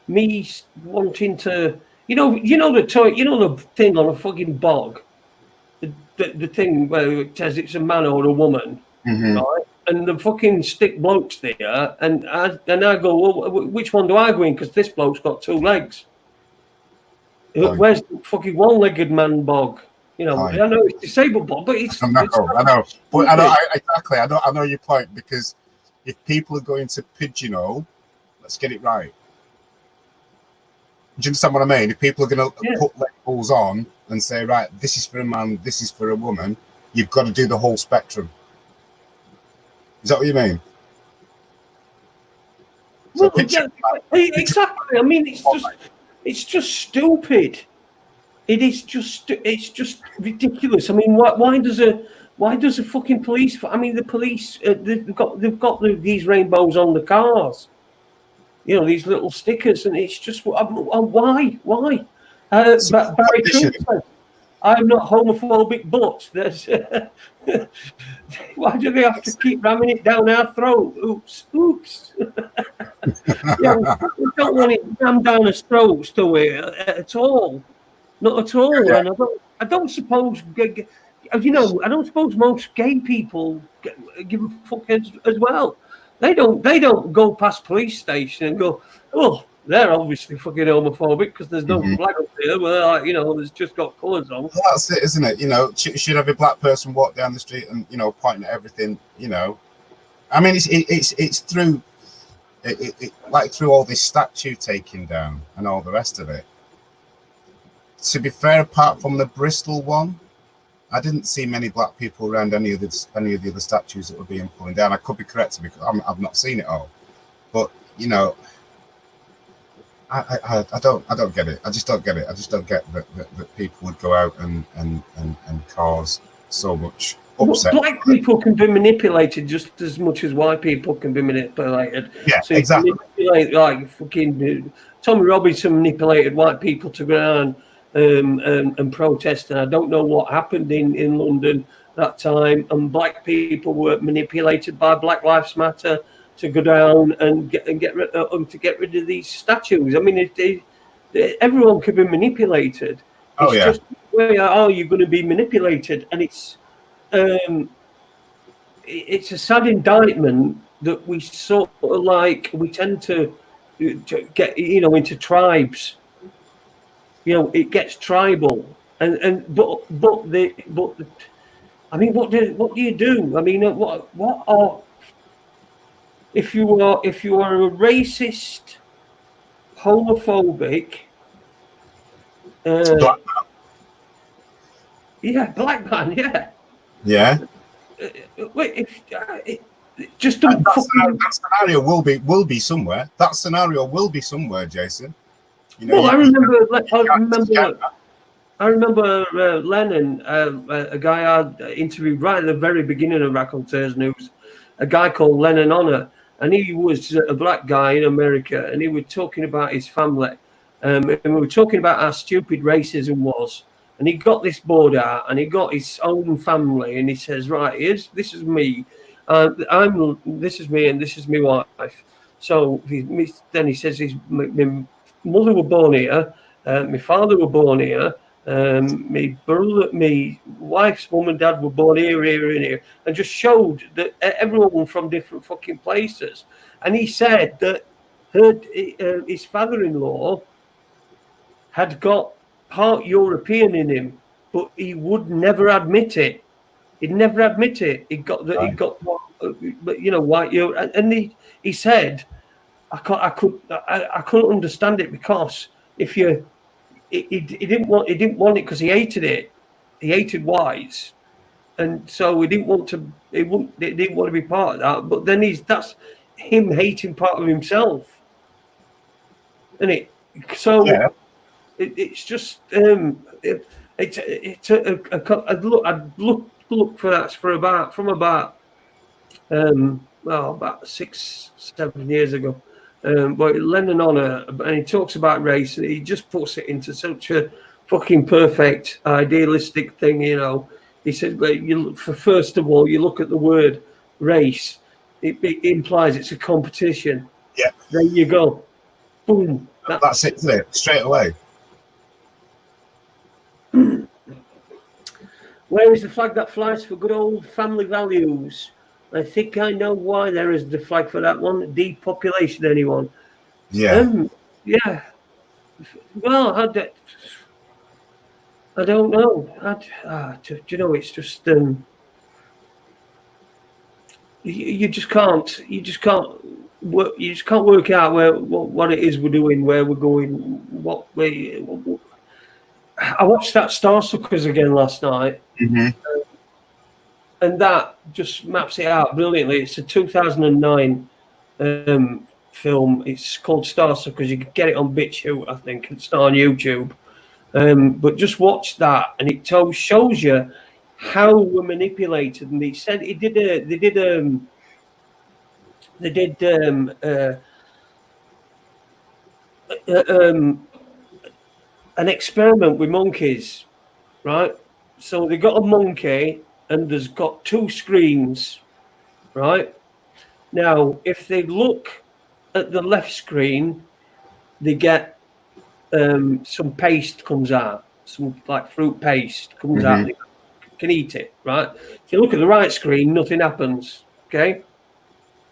me wanting to, the thing on a fucking bog, the thing where it says it's a man or a woman, right? And the fucking stick bloke's there, and I go, well, which one do I go in? Because this bloke's got two legs. Where's the fucking one-legged man bog? You know, I know it's disabled bog, but it's. I know, but I know exactly. I know your point, because if people are going to pigeonhole, let's get it right. Do you understand what I mean? If people are going to put labels on and say, right, this is for a man, this is for a woman, you've got to do the whole spectrum. Is that what you mean? Well, exactly. I mean, it's just stupid. It's just ridiculous. I mean, why does a fucking police? I mean, the police they've got these rainbows on the cars. You know, these little stickers, and it's just why? Barry Truth says, I'm not homophobic, but there's why do they have to keep ramming it down our throat? Oops. Yeah, we don't want it rammed down our throats, do we? At all. Not at all. Yeah. And I don't suppose, you know, most gay people give a fuck as well. They don't go past police station and go, oh, they're obviously fucking homophobic because there's no flag up there. Well, you know, there's just got colours on. Well, that's it, isn't it? You know, should every black person walk down the street and, you know, pointing at everything? You know, I mean, it's through like through all this statue taking down and all the rest of it. To be fair, apart from the Bristol one, I didn't see many black people around any of the other statues that were being pulled down. I could be corrected because I've not seen it all, but you know, I don't get it. I just don't get it. I just don't get that people would go out and cause so much upset. Black people can be manipulated just as much as white people can be manipulated. Yeah, so exactly. You manipulate, like fucking Tommy Robinson manipulated white people to go down and protest, and I don't know what happened in London that time. And black people were manipulated by Black Lives Matter to go down and get rid of these statues. I mean, everyone can be manipulated. It's just where you're going to be manipulated, and it's a sad indictment that we sort of like we tend to get into tribes. It gets tribal, but I mean, what do you do? I mean, what are if you are a racist, homophobic, Black black man, yeah. Wait, just don't fucking. That scenario will be somewhere. That scenario will be somewhere, Jason. Well, I remember Lennon, a guy I interviewed right at the very beginning of Raconteurs News, a guy called Lennon Honor, and he was a black guy in America, and he was talking about his family, and we were talking about how stupid racism was. And he got this board out, and he got his own family, and he says, "Right, this is me, this is me, and this is my wife." So then he says, "My mother was born here, my father was born here, my brother, my wife's mum and dad were born here, and here," and just showed that everyone from different fucking places. And he said that his father-in-law had got part European in him, but he would never admit it. He'd never admit it. He got white Europe, and he said, I couldn't understand it, because if you, he didn't want it because he hated it. He hated whites, and so he didn't want to. He didn't want to be part of that. But then that's him hating part of himself, isn't it? So. Yeah. It's just I'd look for that from about 6-7 years ago. But Lennon Honor, and he talks about race, and he just puts it into such a fucking perfect idealistic thing. He said, first of all, you look at the word race, it implies it's a competition. Yeah. There you go. Boom. That's it, isn't it? Straight away. Where is the flag that flies for good old family values? I think I know why there is the flag for that one. Depopulation, anyone? Yeah. Yeah. Well, I don't know. Do you know? It's just you just can't. You just can't work out what it is we're doing, where we're going, I watched that Starsuckers again last night, and that just maps it out brilliantly. It's a 2009 film. It's called Starsuckers. You can get it on BitChute, I think. It's not on YouTube. But just watch that, and it shows you how we're manipulated. And he said they did an experiment with monkeys, right? So they got a monkey, and there's got 2 screens, right? Now, if they look at the left screen, they get some paste comes out, some like fruit paste comes out. They can eat it, right? If you look at the right screen, nothing happens. Okay.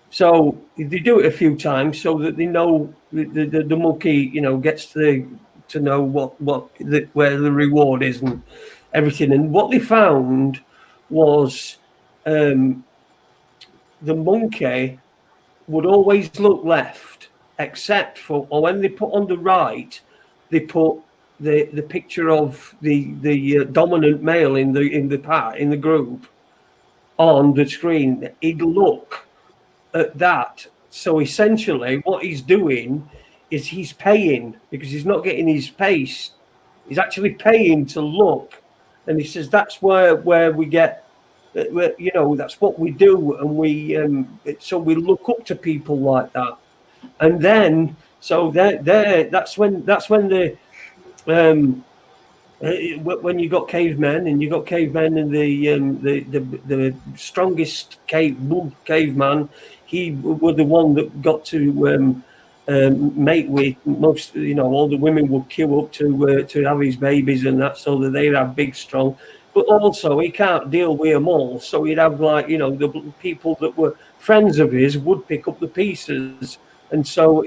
So they do it a few times so that they know the monkey, gets to know where the reward is and everything. And what they found was the monkey would always look left, except for when they put on the right, they put the picture of the dominant male in the group on the screen. He'd look at that. So essentially what he's doing is he's paying, because he's not getting his pace. He's actually paying to look. And he says that's where we get You know, that's what we do, and so we look up to people like that. And then so that's when the um, when you got cavemen, and you got cavemen, and the strongest caveman, he was the one that got to mate with most. You know, all the women would queue up to have his babies and that, so that they'd have big, strong. But also, he can't deal with them all, so he'd have, like, you know, the people that were friends of his would pick up the pieces, and so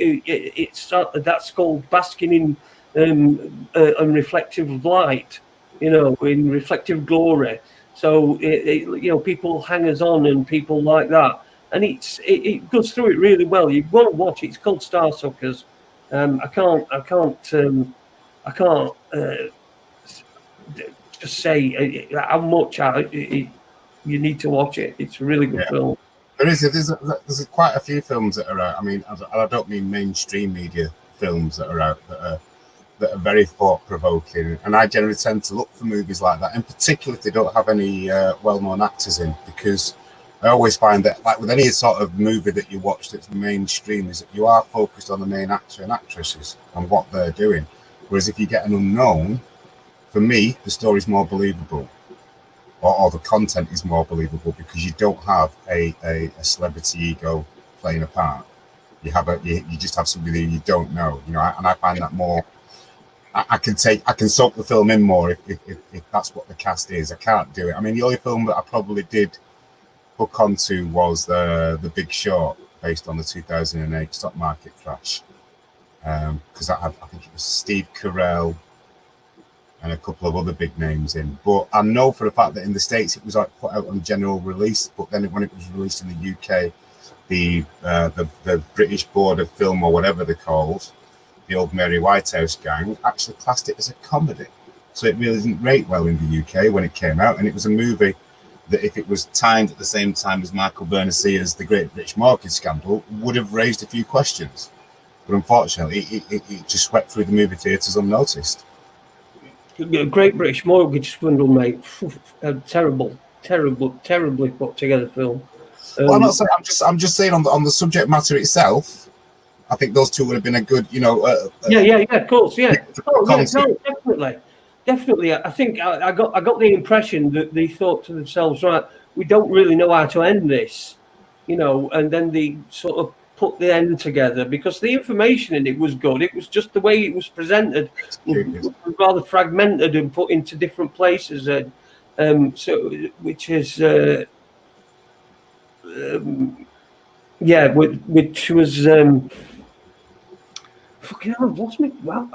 that's called basking in and reflective light, you know, in reflective glory. So you know, people hangers on and people like that, and it goes through it really well. You've got to watch it. It's called Star Suckers. I can't just say how much you need to watch it. It's a really good Yeah. film. There's quite a few films that are out. I mean, I don't mean mainstream media films that are out that are very thought provoking, and I generally tend to look for movies like that, in particular if they don't have any well-known actors in, because I always find that, like with any sort of movie that you watch that's mainstream, is that you are focused on the main actor and actresses and what they're doing. Whereas if you get an unknown, for me, the story's more believable, or the content is more believable, because you don't have a celebrity ego playing a part. You just have somebody that you don't know, you know, and I find that more. I can soak the film in more if that's what the cast is. I can't do it. I mean, the only film that I probably did hook onto was the Big Short, based on the 2008 stock market crash, because I think it was Steve Carell and a couple of other big names in. But I know for a fact that in the States it was like put out on general release, but then when it was released in the UK, the British Board of Film, or whatever they're called, the old Mary Whitehouse gang, actually classed it as a comedy. So it really didn't rate well in the UK when it came out, and it was a movie that, if it was timed at the same time as Michael Berners-Sear's The Great British Mortgage Scandal, would have raised a few questions. But unfortunately, it just swept through the movie theatres unnoticed. Great British Mortgage Swindle, mate. Terribly put together film. Well, I'm not saying. I'm just saying on the subject matter itself, I think those two would have been a good, you know. Of course, yeah. Oh, yeah, no, definitely. I think I got the impression that they thought to themselves, right, we don't really know how to end this, you know, and then they sort of put the end together, because the information in it was good. It was just the way it was presented was rather fragmented and put into different places, so which is which was fucking hell, what's me? Wow,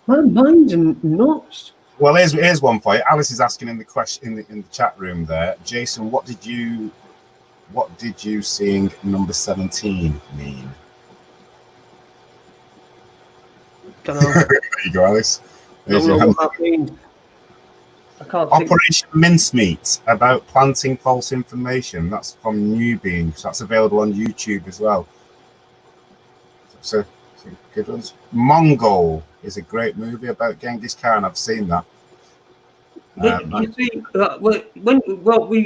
my mind's nuts. Well, here's one for you. Alice is asking in the question in the chat room there, Jason, what did you seeing number 17 mean? Don't know. There you go, Alice. Don't know what that means. I can't think. Operation Mincemeat, about planting false information. That's from Newbeing. So that's available on YouTube as well. So good ones. Mongol is a great movie about Genghis Khan. I've seen that. You see,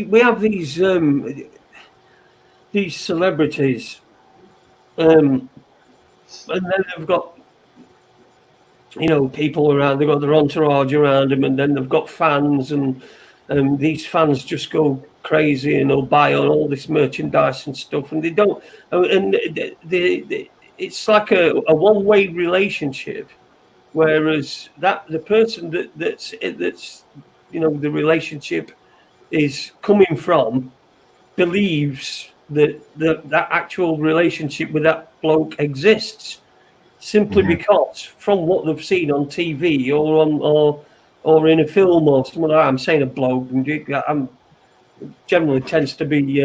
we have these celebrities, and then they've got, you know, people around. They've got their entourage around them, and then they've got fans, and these fans just go crazy and they'll buy on all this merchandise and stuff, and they don't. And it's like a one-way relationship, whereas the person that's you know, the relationship is coming from, believes that actual relationship with that bloke exists, simply because from what they've seen on TV or in a film or something like that. I'm saying a bloke, and generally tends to be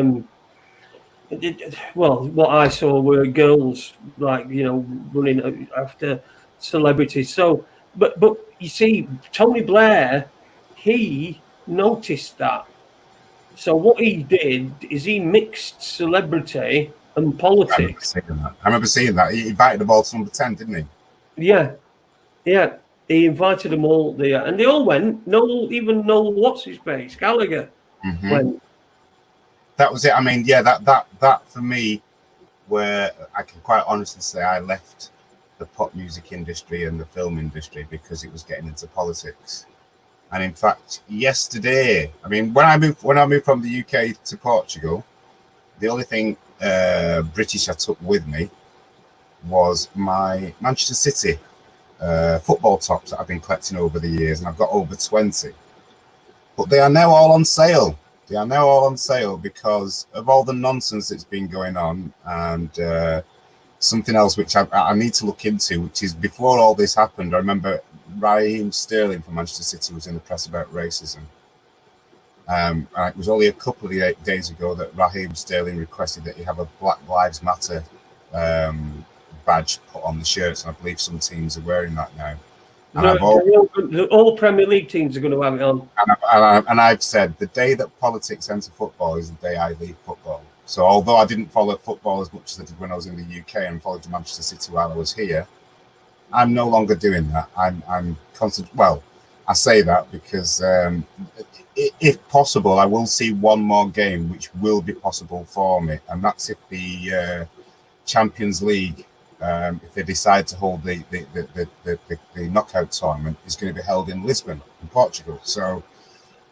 well, what I saw were girls, like, you know, running after celebrities. So, but you see, Tony Blair, he noticed that. So what he did is he mixed celebrity and politics. I remember seeing that. He invited them all to number 10, didn't he? Yeah. He invited them all there, and they all went. Even no, what's his face, Gallagher went. that was it. I mean, yeah, that for me, where I can quite honestly say I left the pop music industry and the film industry because it was getting into politics. And in fact, yesterday, I mean, when I moved from the UK to Portugal, the only thing British I took with me was my Manchester City football tops that I've been collecting over the years, and I've got over 20. But they are now all on sale. They are now all on sale because of all the nonsense that's been going on, and something else which I need to look into, which is before all this happened, I remember Raheem Sterling from Manchester City was in the press about racism. And it was only a couple of days ago that Raheem Sterling requested that he have a Black Lives Matter badge put on the shirts, and I believe some teams are wearing that now. And all Premier League teams are going to have it on. And I've said the day that politics enter football is the day I leave football. So although I didn't follow football as much as I did when I was in the UK and followed Manchester City while I was here, I'm no longer doing that. I'm constant. Well, I say that because if possible, I will see one more game, which will be possible for me, and that's if the Champions League, if they decide to hold the knockout tournament, is going to be held in Lisbon, in Portugal. So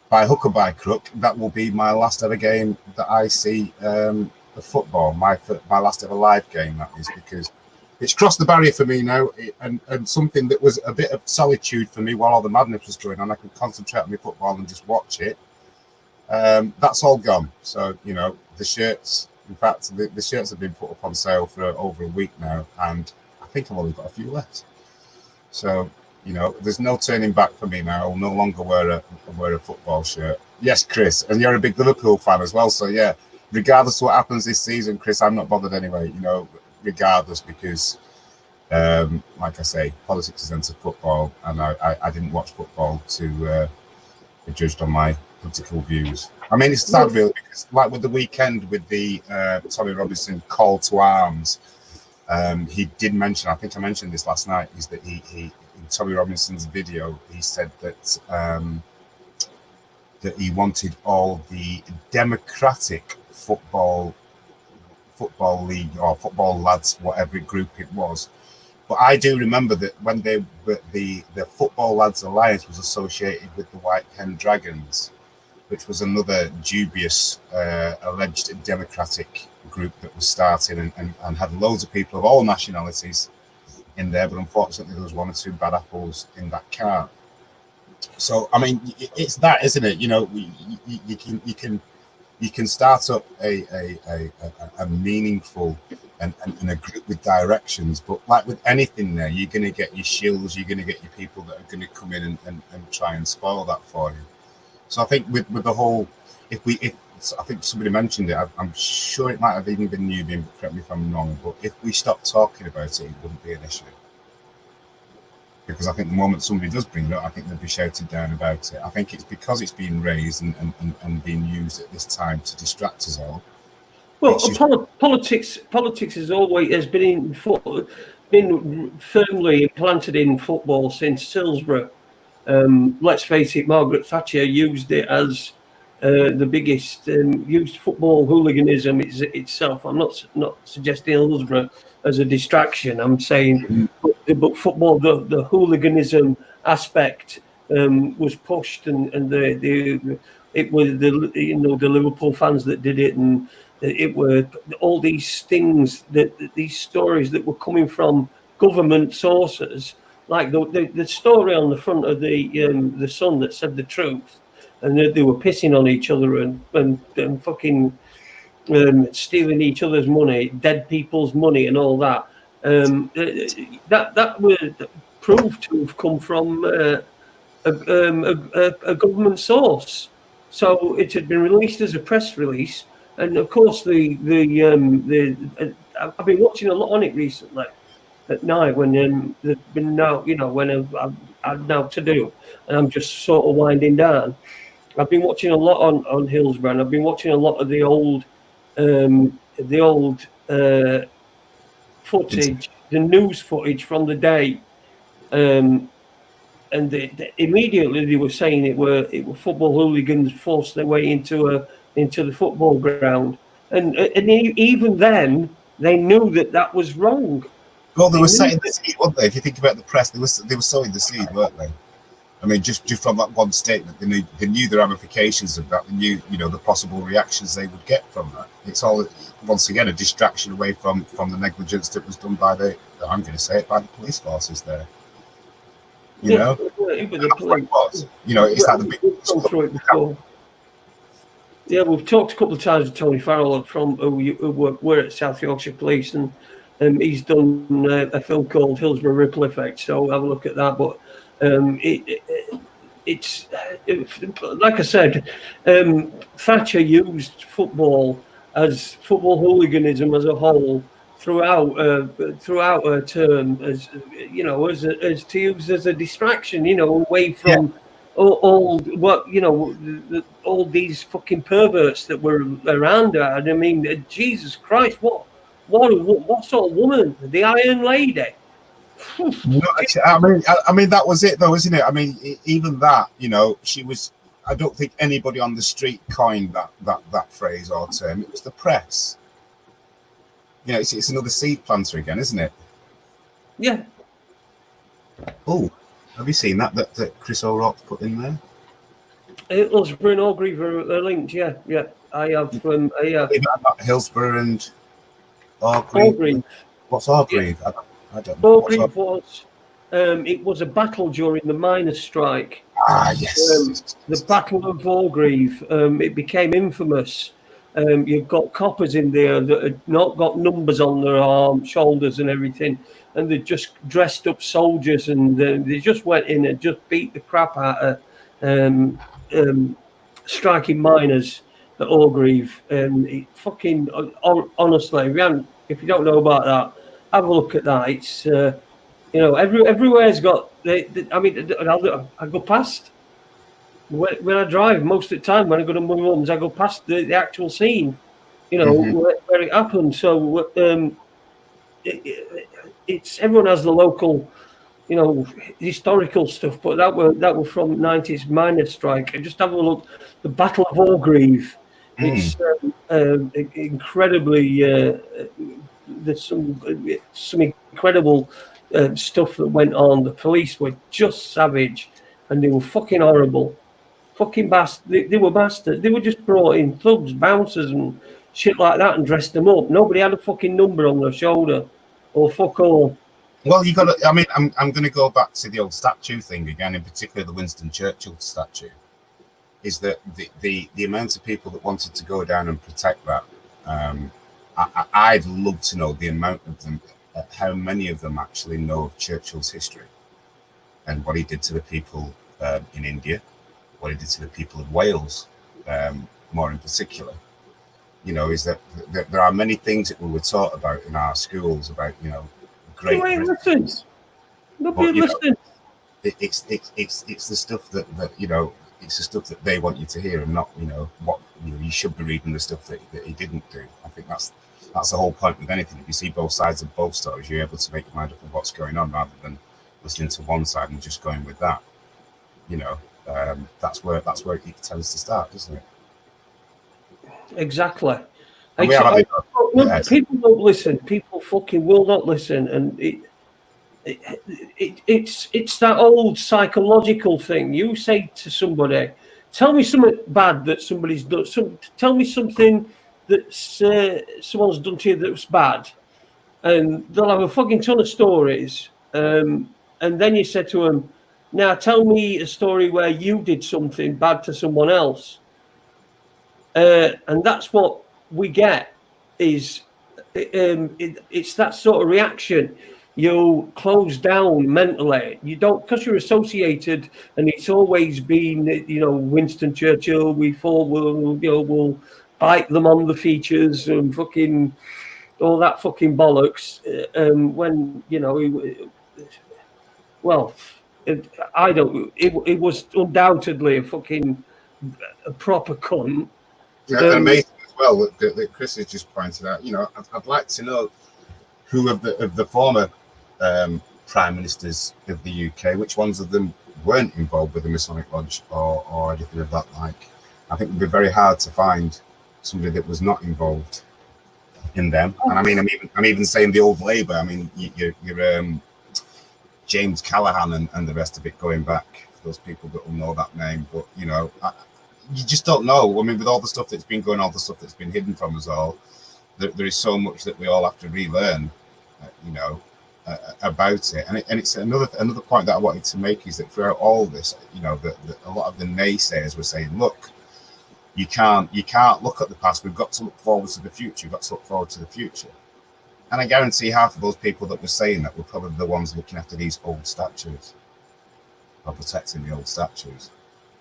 by hook or by crook, that will be my last ever game that I see of football. My last ever live game, that is, because it's crossed the barrier for me now, and something that was a bit of solitude for me while all the madness was going on. I could concentrate on my football and just watch it. That's all gone. So, you know, the shirts, in fact, the shirts have been put up on sale for over a week now, and I think I've only got a few left. So, you know, there's no turning back for me now. I'll no longer wear a football shirt. Yes, Chris, and you're a big Liverpool fan as well. So, yeah, regardless of what happens this season, Chris, I'm not bothered anyway, you know, regardless, because like I say, politics is into football, and I didn't watch football to be judged on my political views. I mean, it's sad really, because like with the weekend with the Tommy Robinson call to arms, he did mention, I think I mentioned this last night, is that he in Tommy Robinson's video, he said that that he wanted all the democratic football league or football lads, whatever group it was. But I do remember that when the Football Lads Alliance was associated with the White Pen Dragons, which was another dubious alleged democratic group that was starting and had loads of people of all nationalities in there, but unfortunately there was one or two bad apples in that cart. So I mean, it's that, isn't it? You know, you can start up a meaningful and a group with directions, but like with anything there, you're going to get your shills, you're going to get your people that are going to come in and try and spoil that for you. So I think with the whole, if I think somebody mentioned it, I'm sure it might have even been you, correct me if I'm wrong, but if we stopped talking about it, it wouldn't be an issue. Because I think the moment somebody does bring it up, I think they'll be shouted down about it. I think it's because it's being raised and being used at this time to distract us all. Well, politics has been firmly implanted in football since Hillsborough. Let's face it, Margaret Thatcher used it as the biggest, used football hooliganism itself. I'm not suggesting Hillsborough as a distraction. I'm saying, but football, the hooliganism aspect was pushed, and it was the Liverpool fans that did it, and it were all these things these stories that were coming from government sources, like the story on the front of the Sun that said the truth, and they were pissing on each other and fucking stealing each other's money, dead people's money, and all that. That was proved to have come from a government source. So it had been released as a press release, and of course I've been watching a lot on it recently at night when there's been now, when I've now to do, and I'm just sort of winding down. I've been watching a lot on Hillsborough, and I've been watching a lot of the old footage, the news footage from the day, and immediately they were saying it were football hooligans forced their way into into the football ground, and even then they knew that was wrong. Well, they were setting the seed, weren't they? If you think about the press, they were sowing the seed, weren't they? I mean, just from that one statement, they knew the ramifications of that. They knew, the possible reactions they would get from that. It's all, once again, a distraction away from the negligence that was done by the police forces there. You know, it's like the big. Yeah, we've talked a couple of times with Tony Farrell who were at South Yorkshire Police, and he's done a film called Hillsborough Ripple Effect. So have a look at that. But it's like I said, Thatcher used football hooliganism as a whole throughout her term, as as to use as a distraction, away from all these fucking perverts that were around her. And I mean, Jesus Christ, what sort of woman? The Iron Lady. I mean, that was it, though, isn't it? I mean, even that, she was. I don't think anybody on the street coined that phrase or term. It was the press. It's another seed planter again, isn't it? Yeah. Oh, have you seen that Chris O'Rourke put in there? Hillsborough and Orgreave are linked. Yeah. I have. Hillsborough and Orgreave. What's Orgreave? Yeah. I don't know. Orgreave it was a battle during the miners' strike. Ah, yes. The Battle of Orgreave. It became infamous. You've got coppers in there that had not got numbers on their arms, shoulders, and everything, and they just dressed up soldiers, and they just went in and just beat the crap out of striking miners at Orgreave. Fucking honestly, if you don't know about that, have a look at that. It's everywhere's got. I mean, I go past. When I drive, most of the time when I go to my mum's, I go past the actual scene, where it happened. So it's everyone has the local, historical stuff, but that were from 90s miners' strike. And just have a look, the Battle of Orgreave. It's incredibly. There's some incredible stuff that went on. The police were just savage, and they were fucking horrible. Fucking bastards. They were bastards. They were just brought in thugs, bouncers, and shit like that, and dressed them up. Nobody had a fucking number on their shoulder, or fuck all. Well, you got to. I mean, I'm going to go back to the old statue thing again, in particular the Winston Churchill statue. Is that the amount of people that wanted to go down and protect that? I'd love to know the amount of them, how many of them actually know of Churchill's history and what he did to the people in India, what he did to the people of Wales, more in particular. Is that there are many things that we were taught about in our schools about, great. Nobody listens. Nobody listens. It's the stuff that it's the stuff that they want you to hear, and not what you should be reading the stuff that he didn't do. I think that's the whole point with anything. If you see both sides of both stories, you're able to make your mind up of what's going on rather than listening to one side and just going with that. That's where it tends to start, doesn't it? Exactly. People don't listen. People fucking will not listen, and it's that old psychological thing. You say to somebody, "Tell me something bad that somebody's done. Tell me something that someone's done to you that's bad," and they'll have a fucking ton of stories. And then you say to them, "Now tell me a story where you did something bad to someone else." And that's what we get. It's that sort of reaction. You close down mentally. You don't, because you're associated, and it's always been, Winston Churchill. We'll bite them on the features and fucking all that fucking bollocks. It was undoubtedly a proper cunt. Yeah, amazing as well that Chris has just pointed out. I'd like to know who of the former prime ministers of the UK, which ones of them weren't involved with the Masonic Lodge or anything of that like. I think it would be very hard to find somebody that was not involved in them. And I mean, I'm even saying the old Labour. I mean, you're James Callaghan and the rest of it going back. For those people that will know that name, but you know, you just don't know. I mean, with all the stuff that's been going, all the stuff that's been hidden from us all, there is so much that we all have to relearn. You know. About it, and it's another point that I wanted to make is that throughout all this, you know, a lot of the naysayers were saying, look, you can't look at the past. We've got to look forward to the future. We've got to look forward to the future. And I guarantee half of those people that were saying that were probably the ones looking after these old statues or protecting the old statues.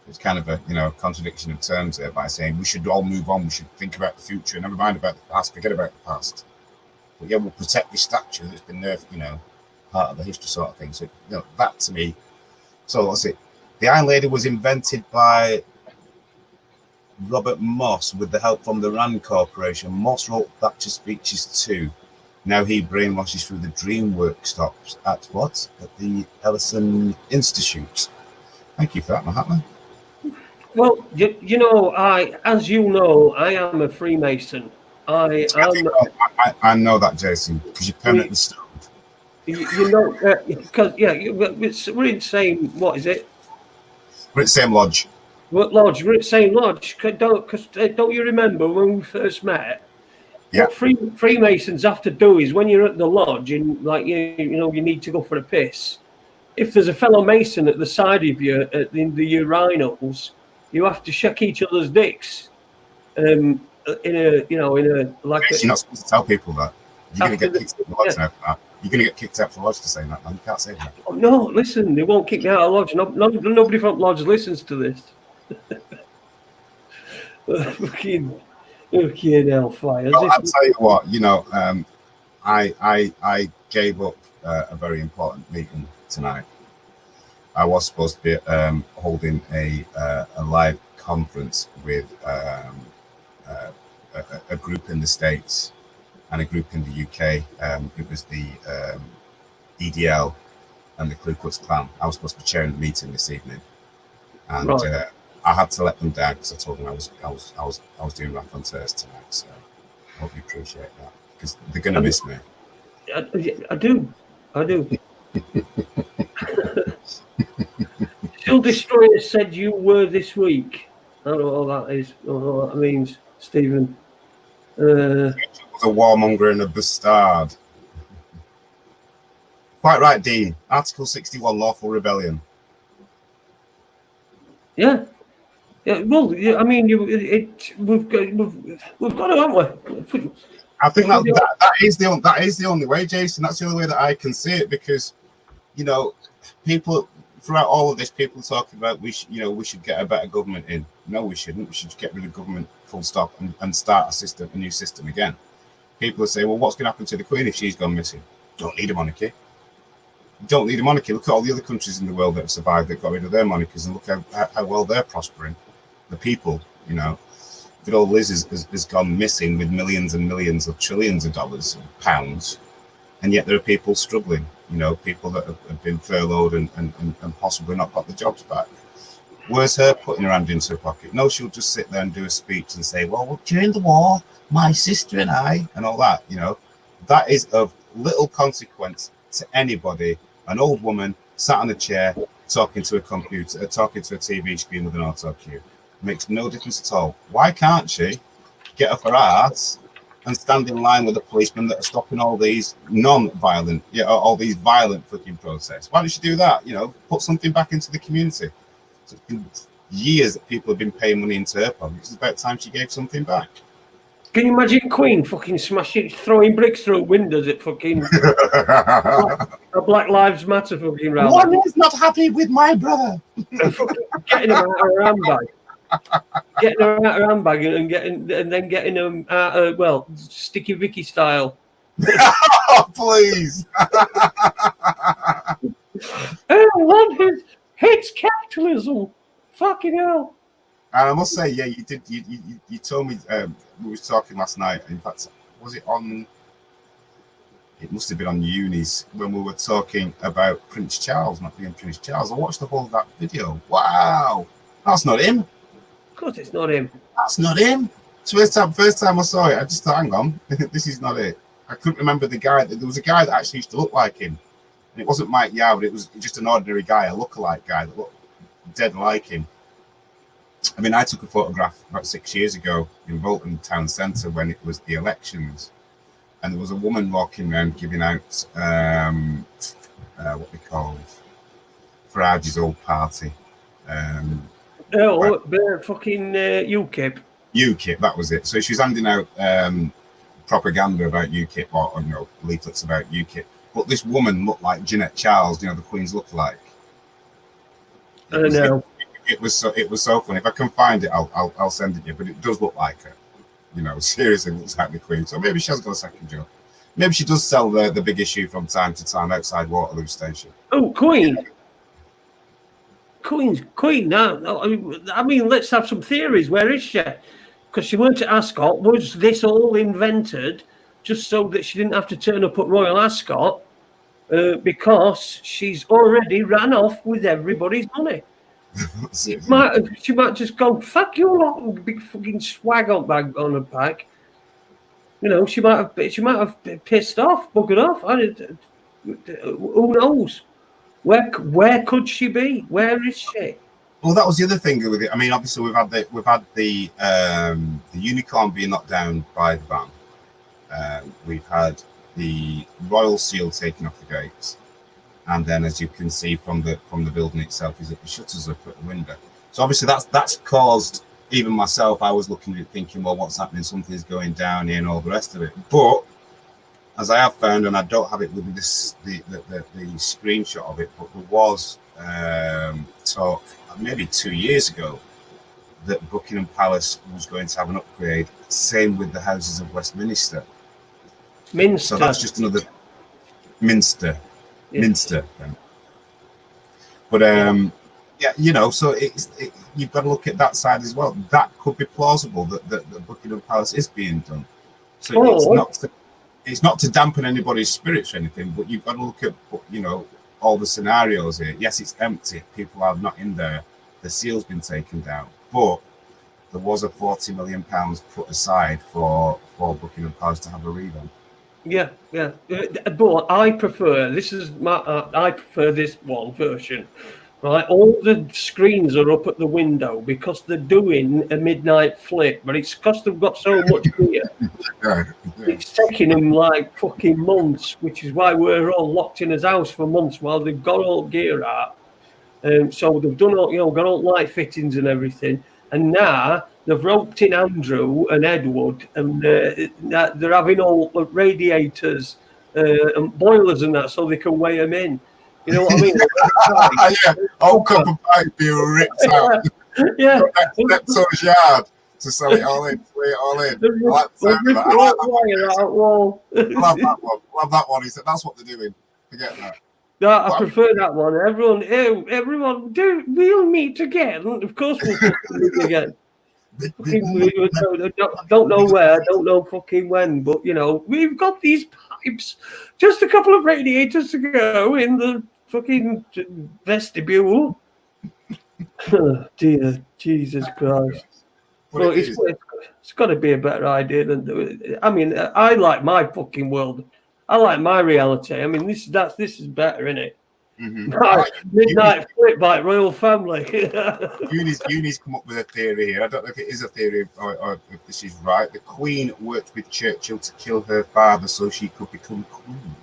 It's kind of a, you know, contradiction of terms there by saying we should all move on. We should think about the future. Never mind about the past. Forget about the past. But yeah, we'll protect this statue that's been there, you know, part of the history sort of thing. So, you know, that to me. So what's it? The Iron Lady was invented by Robert Moss with the help from the Rand Corporation. Moss wrote Thatcher speeches too. Now he brainwashes through the dream workshops at what? At the Ellison Institute. Thank you for that, Mahatma. Well, you know, as you know, I am a Freemason. I know that, Jason, because you're permanently stoned. You know, because we're in the same. What is it? We're at the same lodge. What lodge? We're at the same lodge. Don't you remember when we first met? Yeah. What Freemasons have to do is when you're at the lodge and like you know you need to go for a piss. If there's a fellow Mason at the side of you at the urinals, you have to check each other's dicks. You're not supposed to tell people that. You're going to get kicked out of the lodge now for that. You're going to get kicked out for the lodge to say that, man. You can't say that. Oh, no, listen, they won't kick me out of the lodge. Nobody from lodge listens to this. fucking hellfire. Well, I'll tell you what, you know, I gave up a very important meeting tonight. I was supposed to be holding a live conference with a group in the States and a group in the UK. It was the EDL and the Ku Klux Klan. I was supposed to be chairing the meeting this evening, and right. I had to let them down because I told them I was doing Raconteurs tonight. So I hope you appreciate that because they're going to miss me. I do. Still Destroyer said you were this week. I don't know what that is. I don't know what that means, Stephen. A warmonger and a bastard. Quite right, Dean. Article 61, lawful rebellion. Yeah. Well, I mean, we've got it, haven't we? I think that is the only way, Jason. That's the only way that I can see it because, you know, people throughout all of this, people talking about we should get a better government in. No, we shouldn't. We should get rid of government, full stop, and start a new system again. People are saying, well, what's going to happen to the Queen if she's gone missing? Don't need a monarchy. Don't need a monarchy. Look at all the other countries in the world that have survived that got rid of their monarchies, and look how well they're prospering. The people, you know, good old Liz has gone missing with millions and millions of trillions of dollars, pounds, and yet there are people struggling. You know, people that have been furloughed and possibly not got the jobs back. Where's her putting her hand into her pocket? No, she'll just sit there and do a speech and say, well, during the war, my sister and I, and all that, you know, that is of little consequence to anybody. An old woman sat on a chair talking to a computer, talking to a TV screen with an auto cue. Makes no difference at all. Why can't she get off her ass and stand in line with the policemen that are stopping all these non-violent, all these violent fucking protests? Why don't she do that? You know, put something back into the community. So it's been years that people have been paying money into her pockets. It's about time she gave something back. Can you imagine Queen fucking smashing, throwing bricks through windows at fucking a Black Lives Matter fucking rally? One is not happy with my brother. Getting him out of her handbag. Getting her out of her handbag and then getting them out Sticky Vicky style. Oh, please. Everyone hates capitalism. Fucking hell. And I must say, yeah, you did. You told me we were talking last night. In fact, was it on? It must have been on Unis when we were talking about Prince Charles not being Prince Charles. I watched the whole of that video. Wow, that's not him. Of course, it's not him. That's not him. So first time I saw it, I just thought, hang on, this is not it. I couldn't remember the guy. There was a guy that actually used to look like him. And it wasn't Mike Yao, but it was just an ordinary guy, a lookalike guy that looked dead like him. I mean, I took a photograph about 6 years ago in Bolton Town Centre when it was the elections. And there was a woman walking around giving out what they called Farage's old party. Fucking UKIP. UKIP, that was it. So she was handing out propaganda about UKIP or leaflets about UKIP. But this woman looked like Jeanette Charles, the Queen's lookalike. I don't know. It was so funny. If I can find it, I'll send it to you. But it does look like her. Seriously looks like the Queen. So maybe she has got a second job. Maybe she does sell the big issue from time to time outside Waterloo Station. Oh, Queen. Queen now. I mean, let's have some theories. Where is she? Because she went to Ascot. Was this all invented just so that she didn't have to turn up at Royal Ascot? Because she's already ran off with everybody's money. She might just go, fuck you lot, big fucking swag on bag on her back. She might have pissed off, buggered off. Who knows? Where could she be? Where is she? Well, that was the other thing with it. I mean, obviously we've had the unicorn being knocked down by the ban. We've had the royal seal taken off the gates, and then, as you can see from the building itself, is that the shutters are put the window. So obviously that's caused even myself. I was looking at it thinking, well, what's happening? Something's going down here and all the rest of it. But as I have found, and I don't have it with this the screenshot of it, but there was talk maybe 2 years ago that Buckingham Palace was going to have an upgrade. Same with the Houses of Westminster. Minster. So that's just another Minster. Yeah. Minster. But so you've got to look at that side as well. That could be plausible that Buckingham Palace is being done. So it's not to dampen anybody's spirits or anything, but you've got to look at all the scenarios here. Yes, it's empty. People are not in there. The seal's been taken down, but there was a £40 million put aside for Buckingham Palace to have a revamp. Yeah. But I prefer this one version. Right, all the screens are up at the window because they're doing a midnight flip, but it's because they've got so much gear. It's taking them like fucking months, which is why we're all locked in his house for months while they've got all gear out. So they've done all, got all light fittings and everything, and now they've roped in Andrew and Edward, and they're having all the radiators and boilers and that, so they can weigh them in. You know what I mean? Yeah, whole cup of pipe being ripped out. Yeah. Steptoe's yard to sell it all in, weigh it all in. I like the sound of that. I'll have that one. He said, that's what they're doing. Forget that. No, I prefer that one. Everyone, we'll meet again. Of course we'll meet again. Don't know where, don't know fucking when, but we've got these pipes. Just a couple of radiators to go in the fucking vestibule. Oh, dear Jesus Christ! Well, it's got to be a better idea than. I mean, I like my fucking world. I like my reality. I mean, this is better, isn't it? Mm-hmm. Right. Midnight flip by royal family. Uni's come up with a theory here. I don't know if it is a theory or if this is right. The Queen worked with Churchill to kill her father so she could become Queen.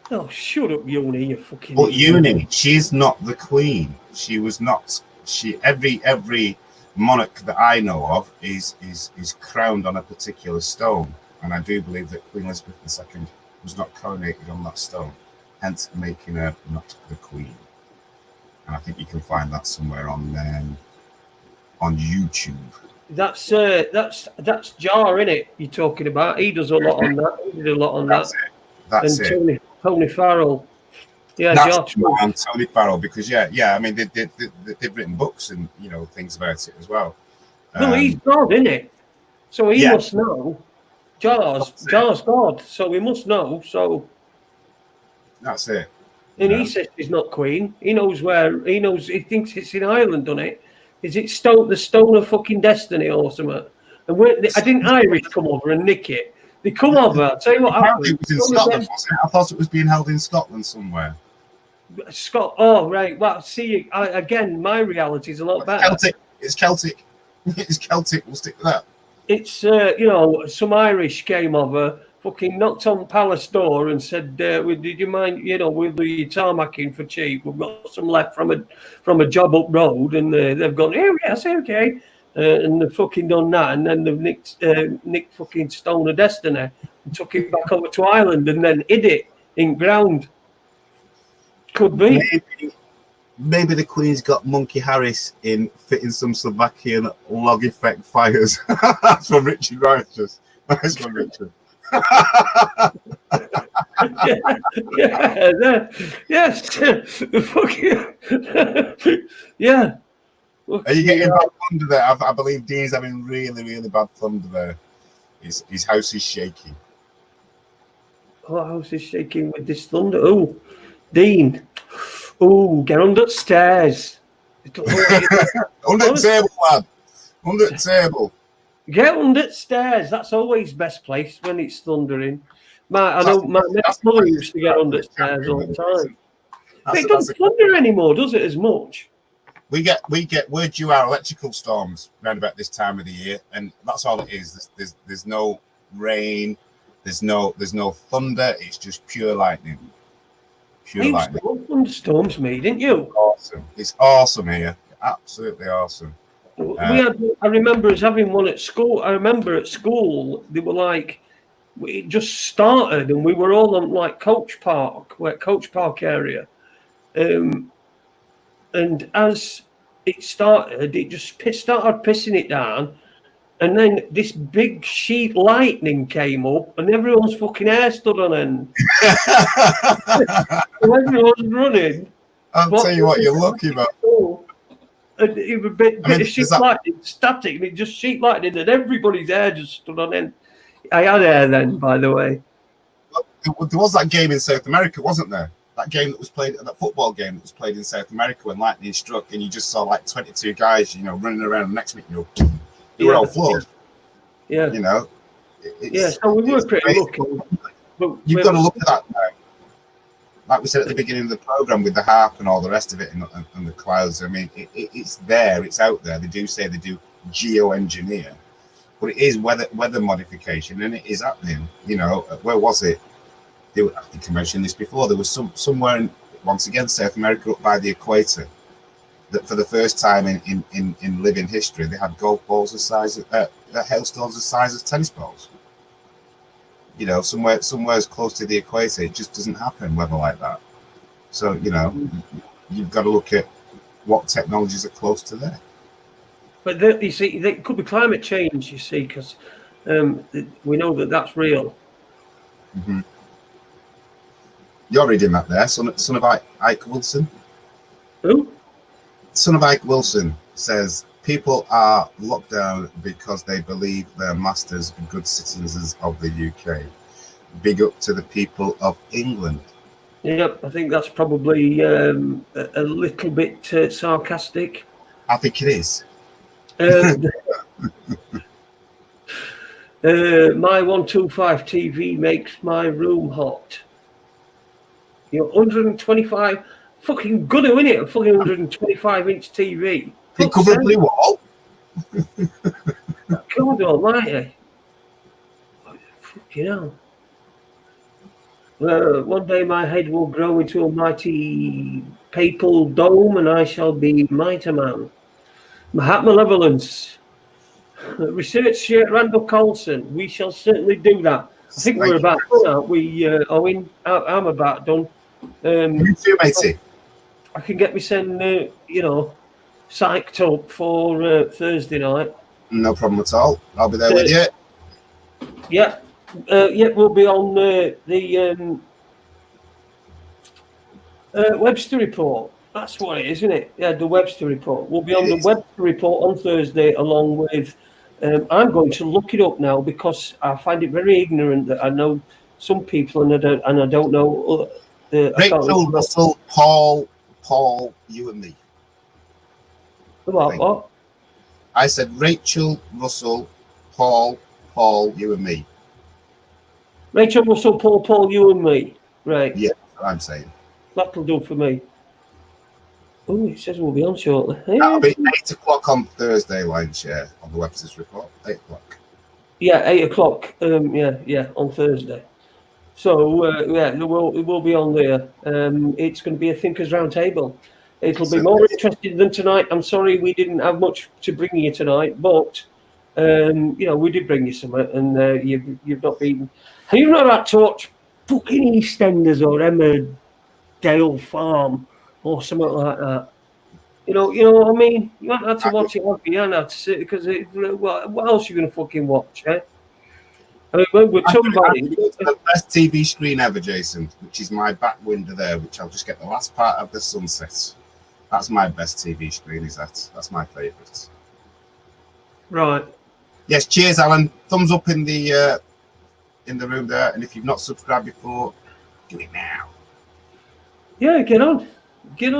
Oh, shut up, Uni, you fucking. But Uni, she's not the Queen. She was not. Every monarch that I know of is crowned on a particular stone, and I do believe that Queen Elizabeth II was not coronated on that stone, hence making her not the Queen. And I think you can find that somewhere on YouTube. That's Jar, innit? You're talking about. He does a lot on that. He did a lot on that. That's it. Tony Farrell. Yeah, that's and Tony Farrell, because I mean they've written books and things about it as well. Well, he's God, isn't it? So he must know. Jar's God, so he must know. So that's it. And he says he's not Queen. He knows where. He knows. He thinks it's in Ireland, doesn't it? Is it the Stone of fucking Destiny or something? And I didn't Irish come over and nick it. They come over. I'll tell you what Apparently happened. it was in Scotland, wasn't it? I thought it was being held in Scotland somewhere. Scott. Oh, right. Well, see, again, my reality is a lot better. Celtic. It's Celtic. It's Celtic. We'll stick with that. It's some Irish came over, fucking knocked on Palace door and said, "Did you mind? We'll do your tarmacking for cheap. We've got some left from a job up road." And they've gone, "Oh yes, okay." And they've fucking done that, and then they've nicked fucking Stone of Destiny and took it back over to Ireland and then hid it in ground. Could be. Maybe the Queen's got Monkey Harris in fitting some Slovakian log effect fires. That's from Richard Righteous. That's from Richard. Yes. Yeah. Are you getting bad thunder there? I believe Dean's having really, really bad thunder there. His house is shaking. Oh, house is shaking with this thunder. Oh, Dean. Oh, get under the stairs. Under the table, lad. Under the table. Get under the stairs. That's always best place when it's thundering. I know my next mother used to get under the stairs all the time. But it doesn't thunder anymore, does it, as much? We're due our electrical storms around about this time of the year, and that's all it is. There's no rain, there's no thunder. It's just pure lightning. Pure lightning. Thunderstorms, me, didn't you? Awesome! It's awesome here. Absolutely awesome. I remember us having one at school. I remember at school they were like, it just started, and we were all on like Coach Park area. And as it started, it just started pissing it down. And then this big sheet lightning came up and everyone's fucking hair stood on end. Everyone's running. I'll tell you what, you're lucky, man. And it was a bit of sheet lightning, static, and it just sheet lightning, and everybody's hair just stood on end. I had hair then, by the way. There was that game in South America, wasn't there? That game that was played, that football game that was played in South America when lightning struck, and you just saw like 22 guys, running around next to you. They were all floored. Yeah. So we were pretty lucky. But you've got to look at that now. Like we said at the beginning of the program with the harp and all the rest of it and the clouds. I mean, it's there, it's out there. They do say they do geoengineer, but it is weather modification, and it is happening. Where was it? I think I mentioned this before. There was somewhere in, once again, South America up by the equator, that for the first time in living history, they had golf balls the size of hailstones the size of tennis balls. Somewhere as close to the equator, it just doesn't happen weather like that. So you've got to look at what technologies are close to there. But you see, it could be climate change. You see, because we know that's real. Mm-hmm. You're reading that there, son of Ike Wilson. Who? Son of Ike Wilson says people are locked down because they believe they're masters and good citizens of the UK. Big up to the people of England. Yep, I think that's probably a little bit sarcastic. I think it is. My 125 TV makes my room hot. 125, fucking good, isn't it? A fucking 125-inch TV. It covered blue wall. God almighty. Fucking hell. One day my head will grow into a mighty papal dome and I shall be mighty man. Mahatma Malevolence. Research Randall Colson. We shall certainly do that. I think we're about done, aren't we, Owen? I'm about done. Me too, matey. I can get me psyched up for Thursday night. No problem at all. I'll be there with you. Yeah. We'll be on the Webster Report. That's what it is, isn't it? Yeah, the Webster Report. We'll be on the Webster Report on Thursday, along with. I'm going to look it up now because I find it very ignorant that I know some people and I don't know. Rachel, Russell, Paul, you and me. What? I said Rachel, Russell, Paul, you and me. Rachel Russell, Paul, you and me. Right. Yeah, that's what I'm saying. That'll do for me. Oh, it says we'll be on shortly. That'll be 8 o'clock on Thursday, Lineshare, on the Webster's Report. 8 o'clock. Yeah, 8 o'clock. Yeah, on Thursday. So it will be on there. It's going to be a thinkers round table. It'll be more interesting than tonight. I'm sorry we didn't have much to bring you tonight, but we did bring you something, and you've not been. Have you not had to watch fucking EastEnders or Emmerdale Farm or something like that? You know what I mean? You haven't had to watch it, have you? You haven't had to sit because what else are you going to fucking watch, eh? I mean, we're talking about the best TV screen ever, Jason, which is my back window there, which I'll just get the last part of the sunset. That's my best TV screen, is that? That's my favourite. Right. Yes, cheers, Alan. Thumbs up in the room there, and if you've not subscribed before, do it now. Yeah, get on. Get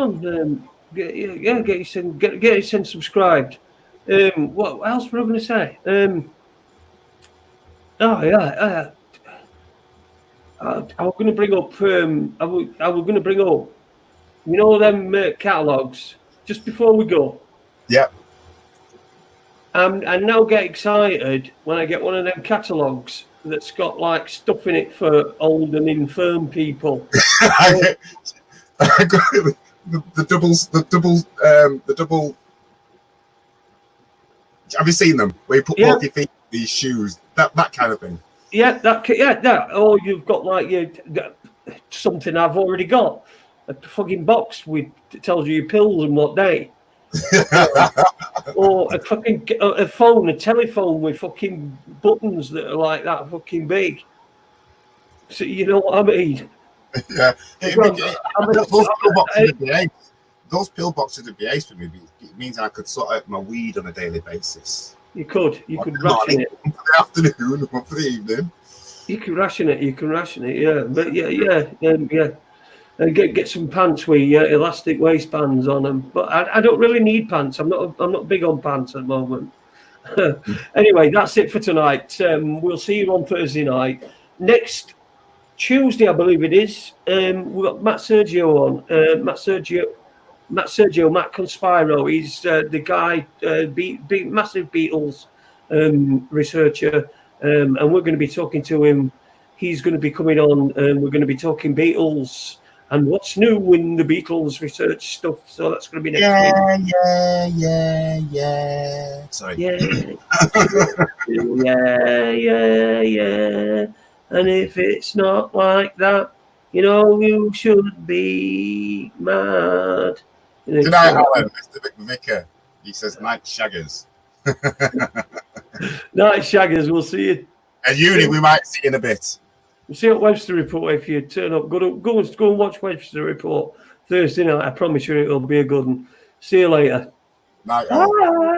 yourself subscribed. What else were I going to say? I was going to bring up. I was going to bring up. Them catalogs just before we go. Yeah. I now get excited when I get one of them catalogs that's got like stuff in it for old and infirm people. The double. Have you seen them? Where you put both your feet in these shoes, that kind of thing. Yeah, that. Or you've got like something I've already got, a fucking box with tells you your pills and what day. Or a fucking a telephone with fucking buttons that are like that fucking big. So you know what I mean? Yeah. Those pill boxes would be ace for me. It means I could sort out my weed on a daily basis. You could ration it. One for the afternoon, one for the evening. You can ration it, yeah. But yeah. And get some pants with elastic waistbands on them. But I don't really need pants. I'm not big on pants at the moment. Anyway, that's it for tonight. We'll see you on Thursday night. Next Tuesday, I believe it is. We've got Matt Sergio on. Matt Conspiro. He's the guy, massive Beatles researcher, and we're going to be talking to him. He's going to be coming on, and we're going to be talking Beatles and what's new in the Beatles research stuff. So that's going to be next week. Yeah. Sorry. Yeah. And if it's not like that, you should be mad. Good night, Alan. Mr. Vicar. He says night shaggers. Night shaggers. We'll see you. And Uni, we might see in a bit. We'll see you at Webster Report if you turn up. Go and watch Webster Report Thursday night. I promise you it'll be a good one. See you later. Night, Alan. Bye.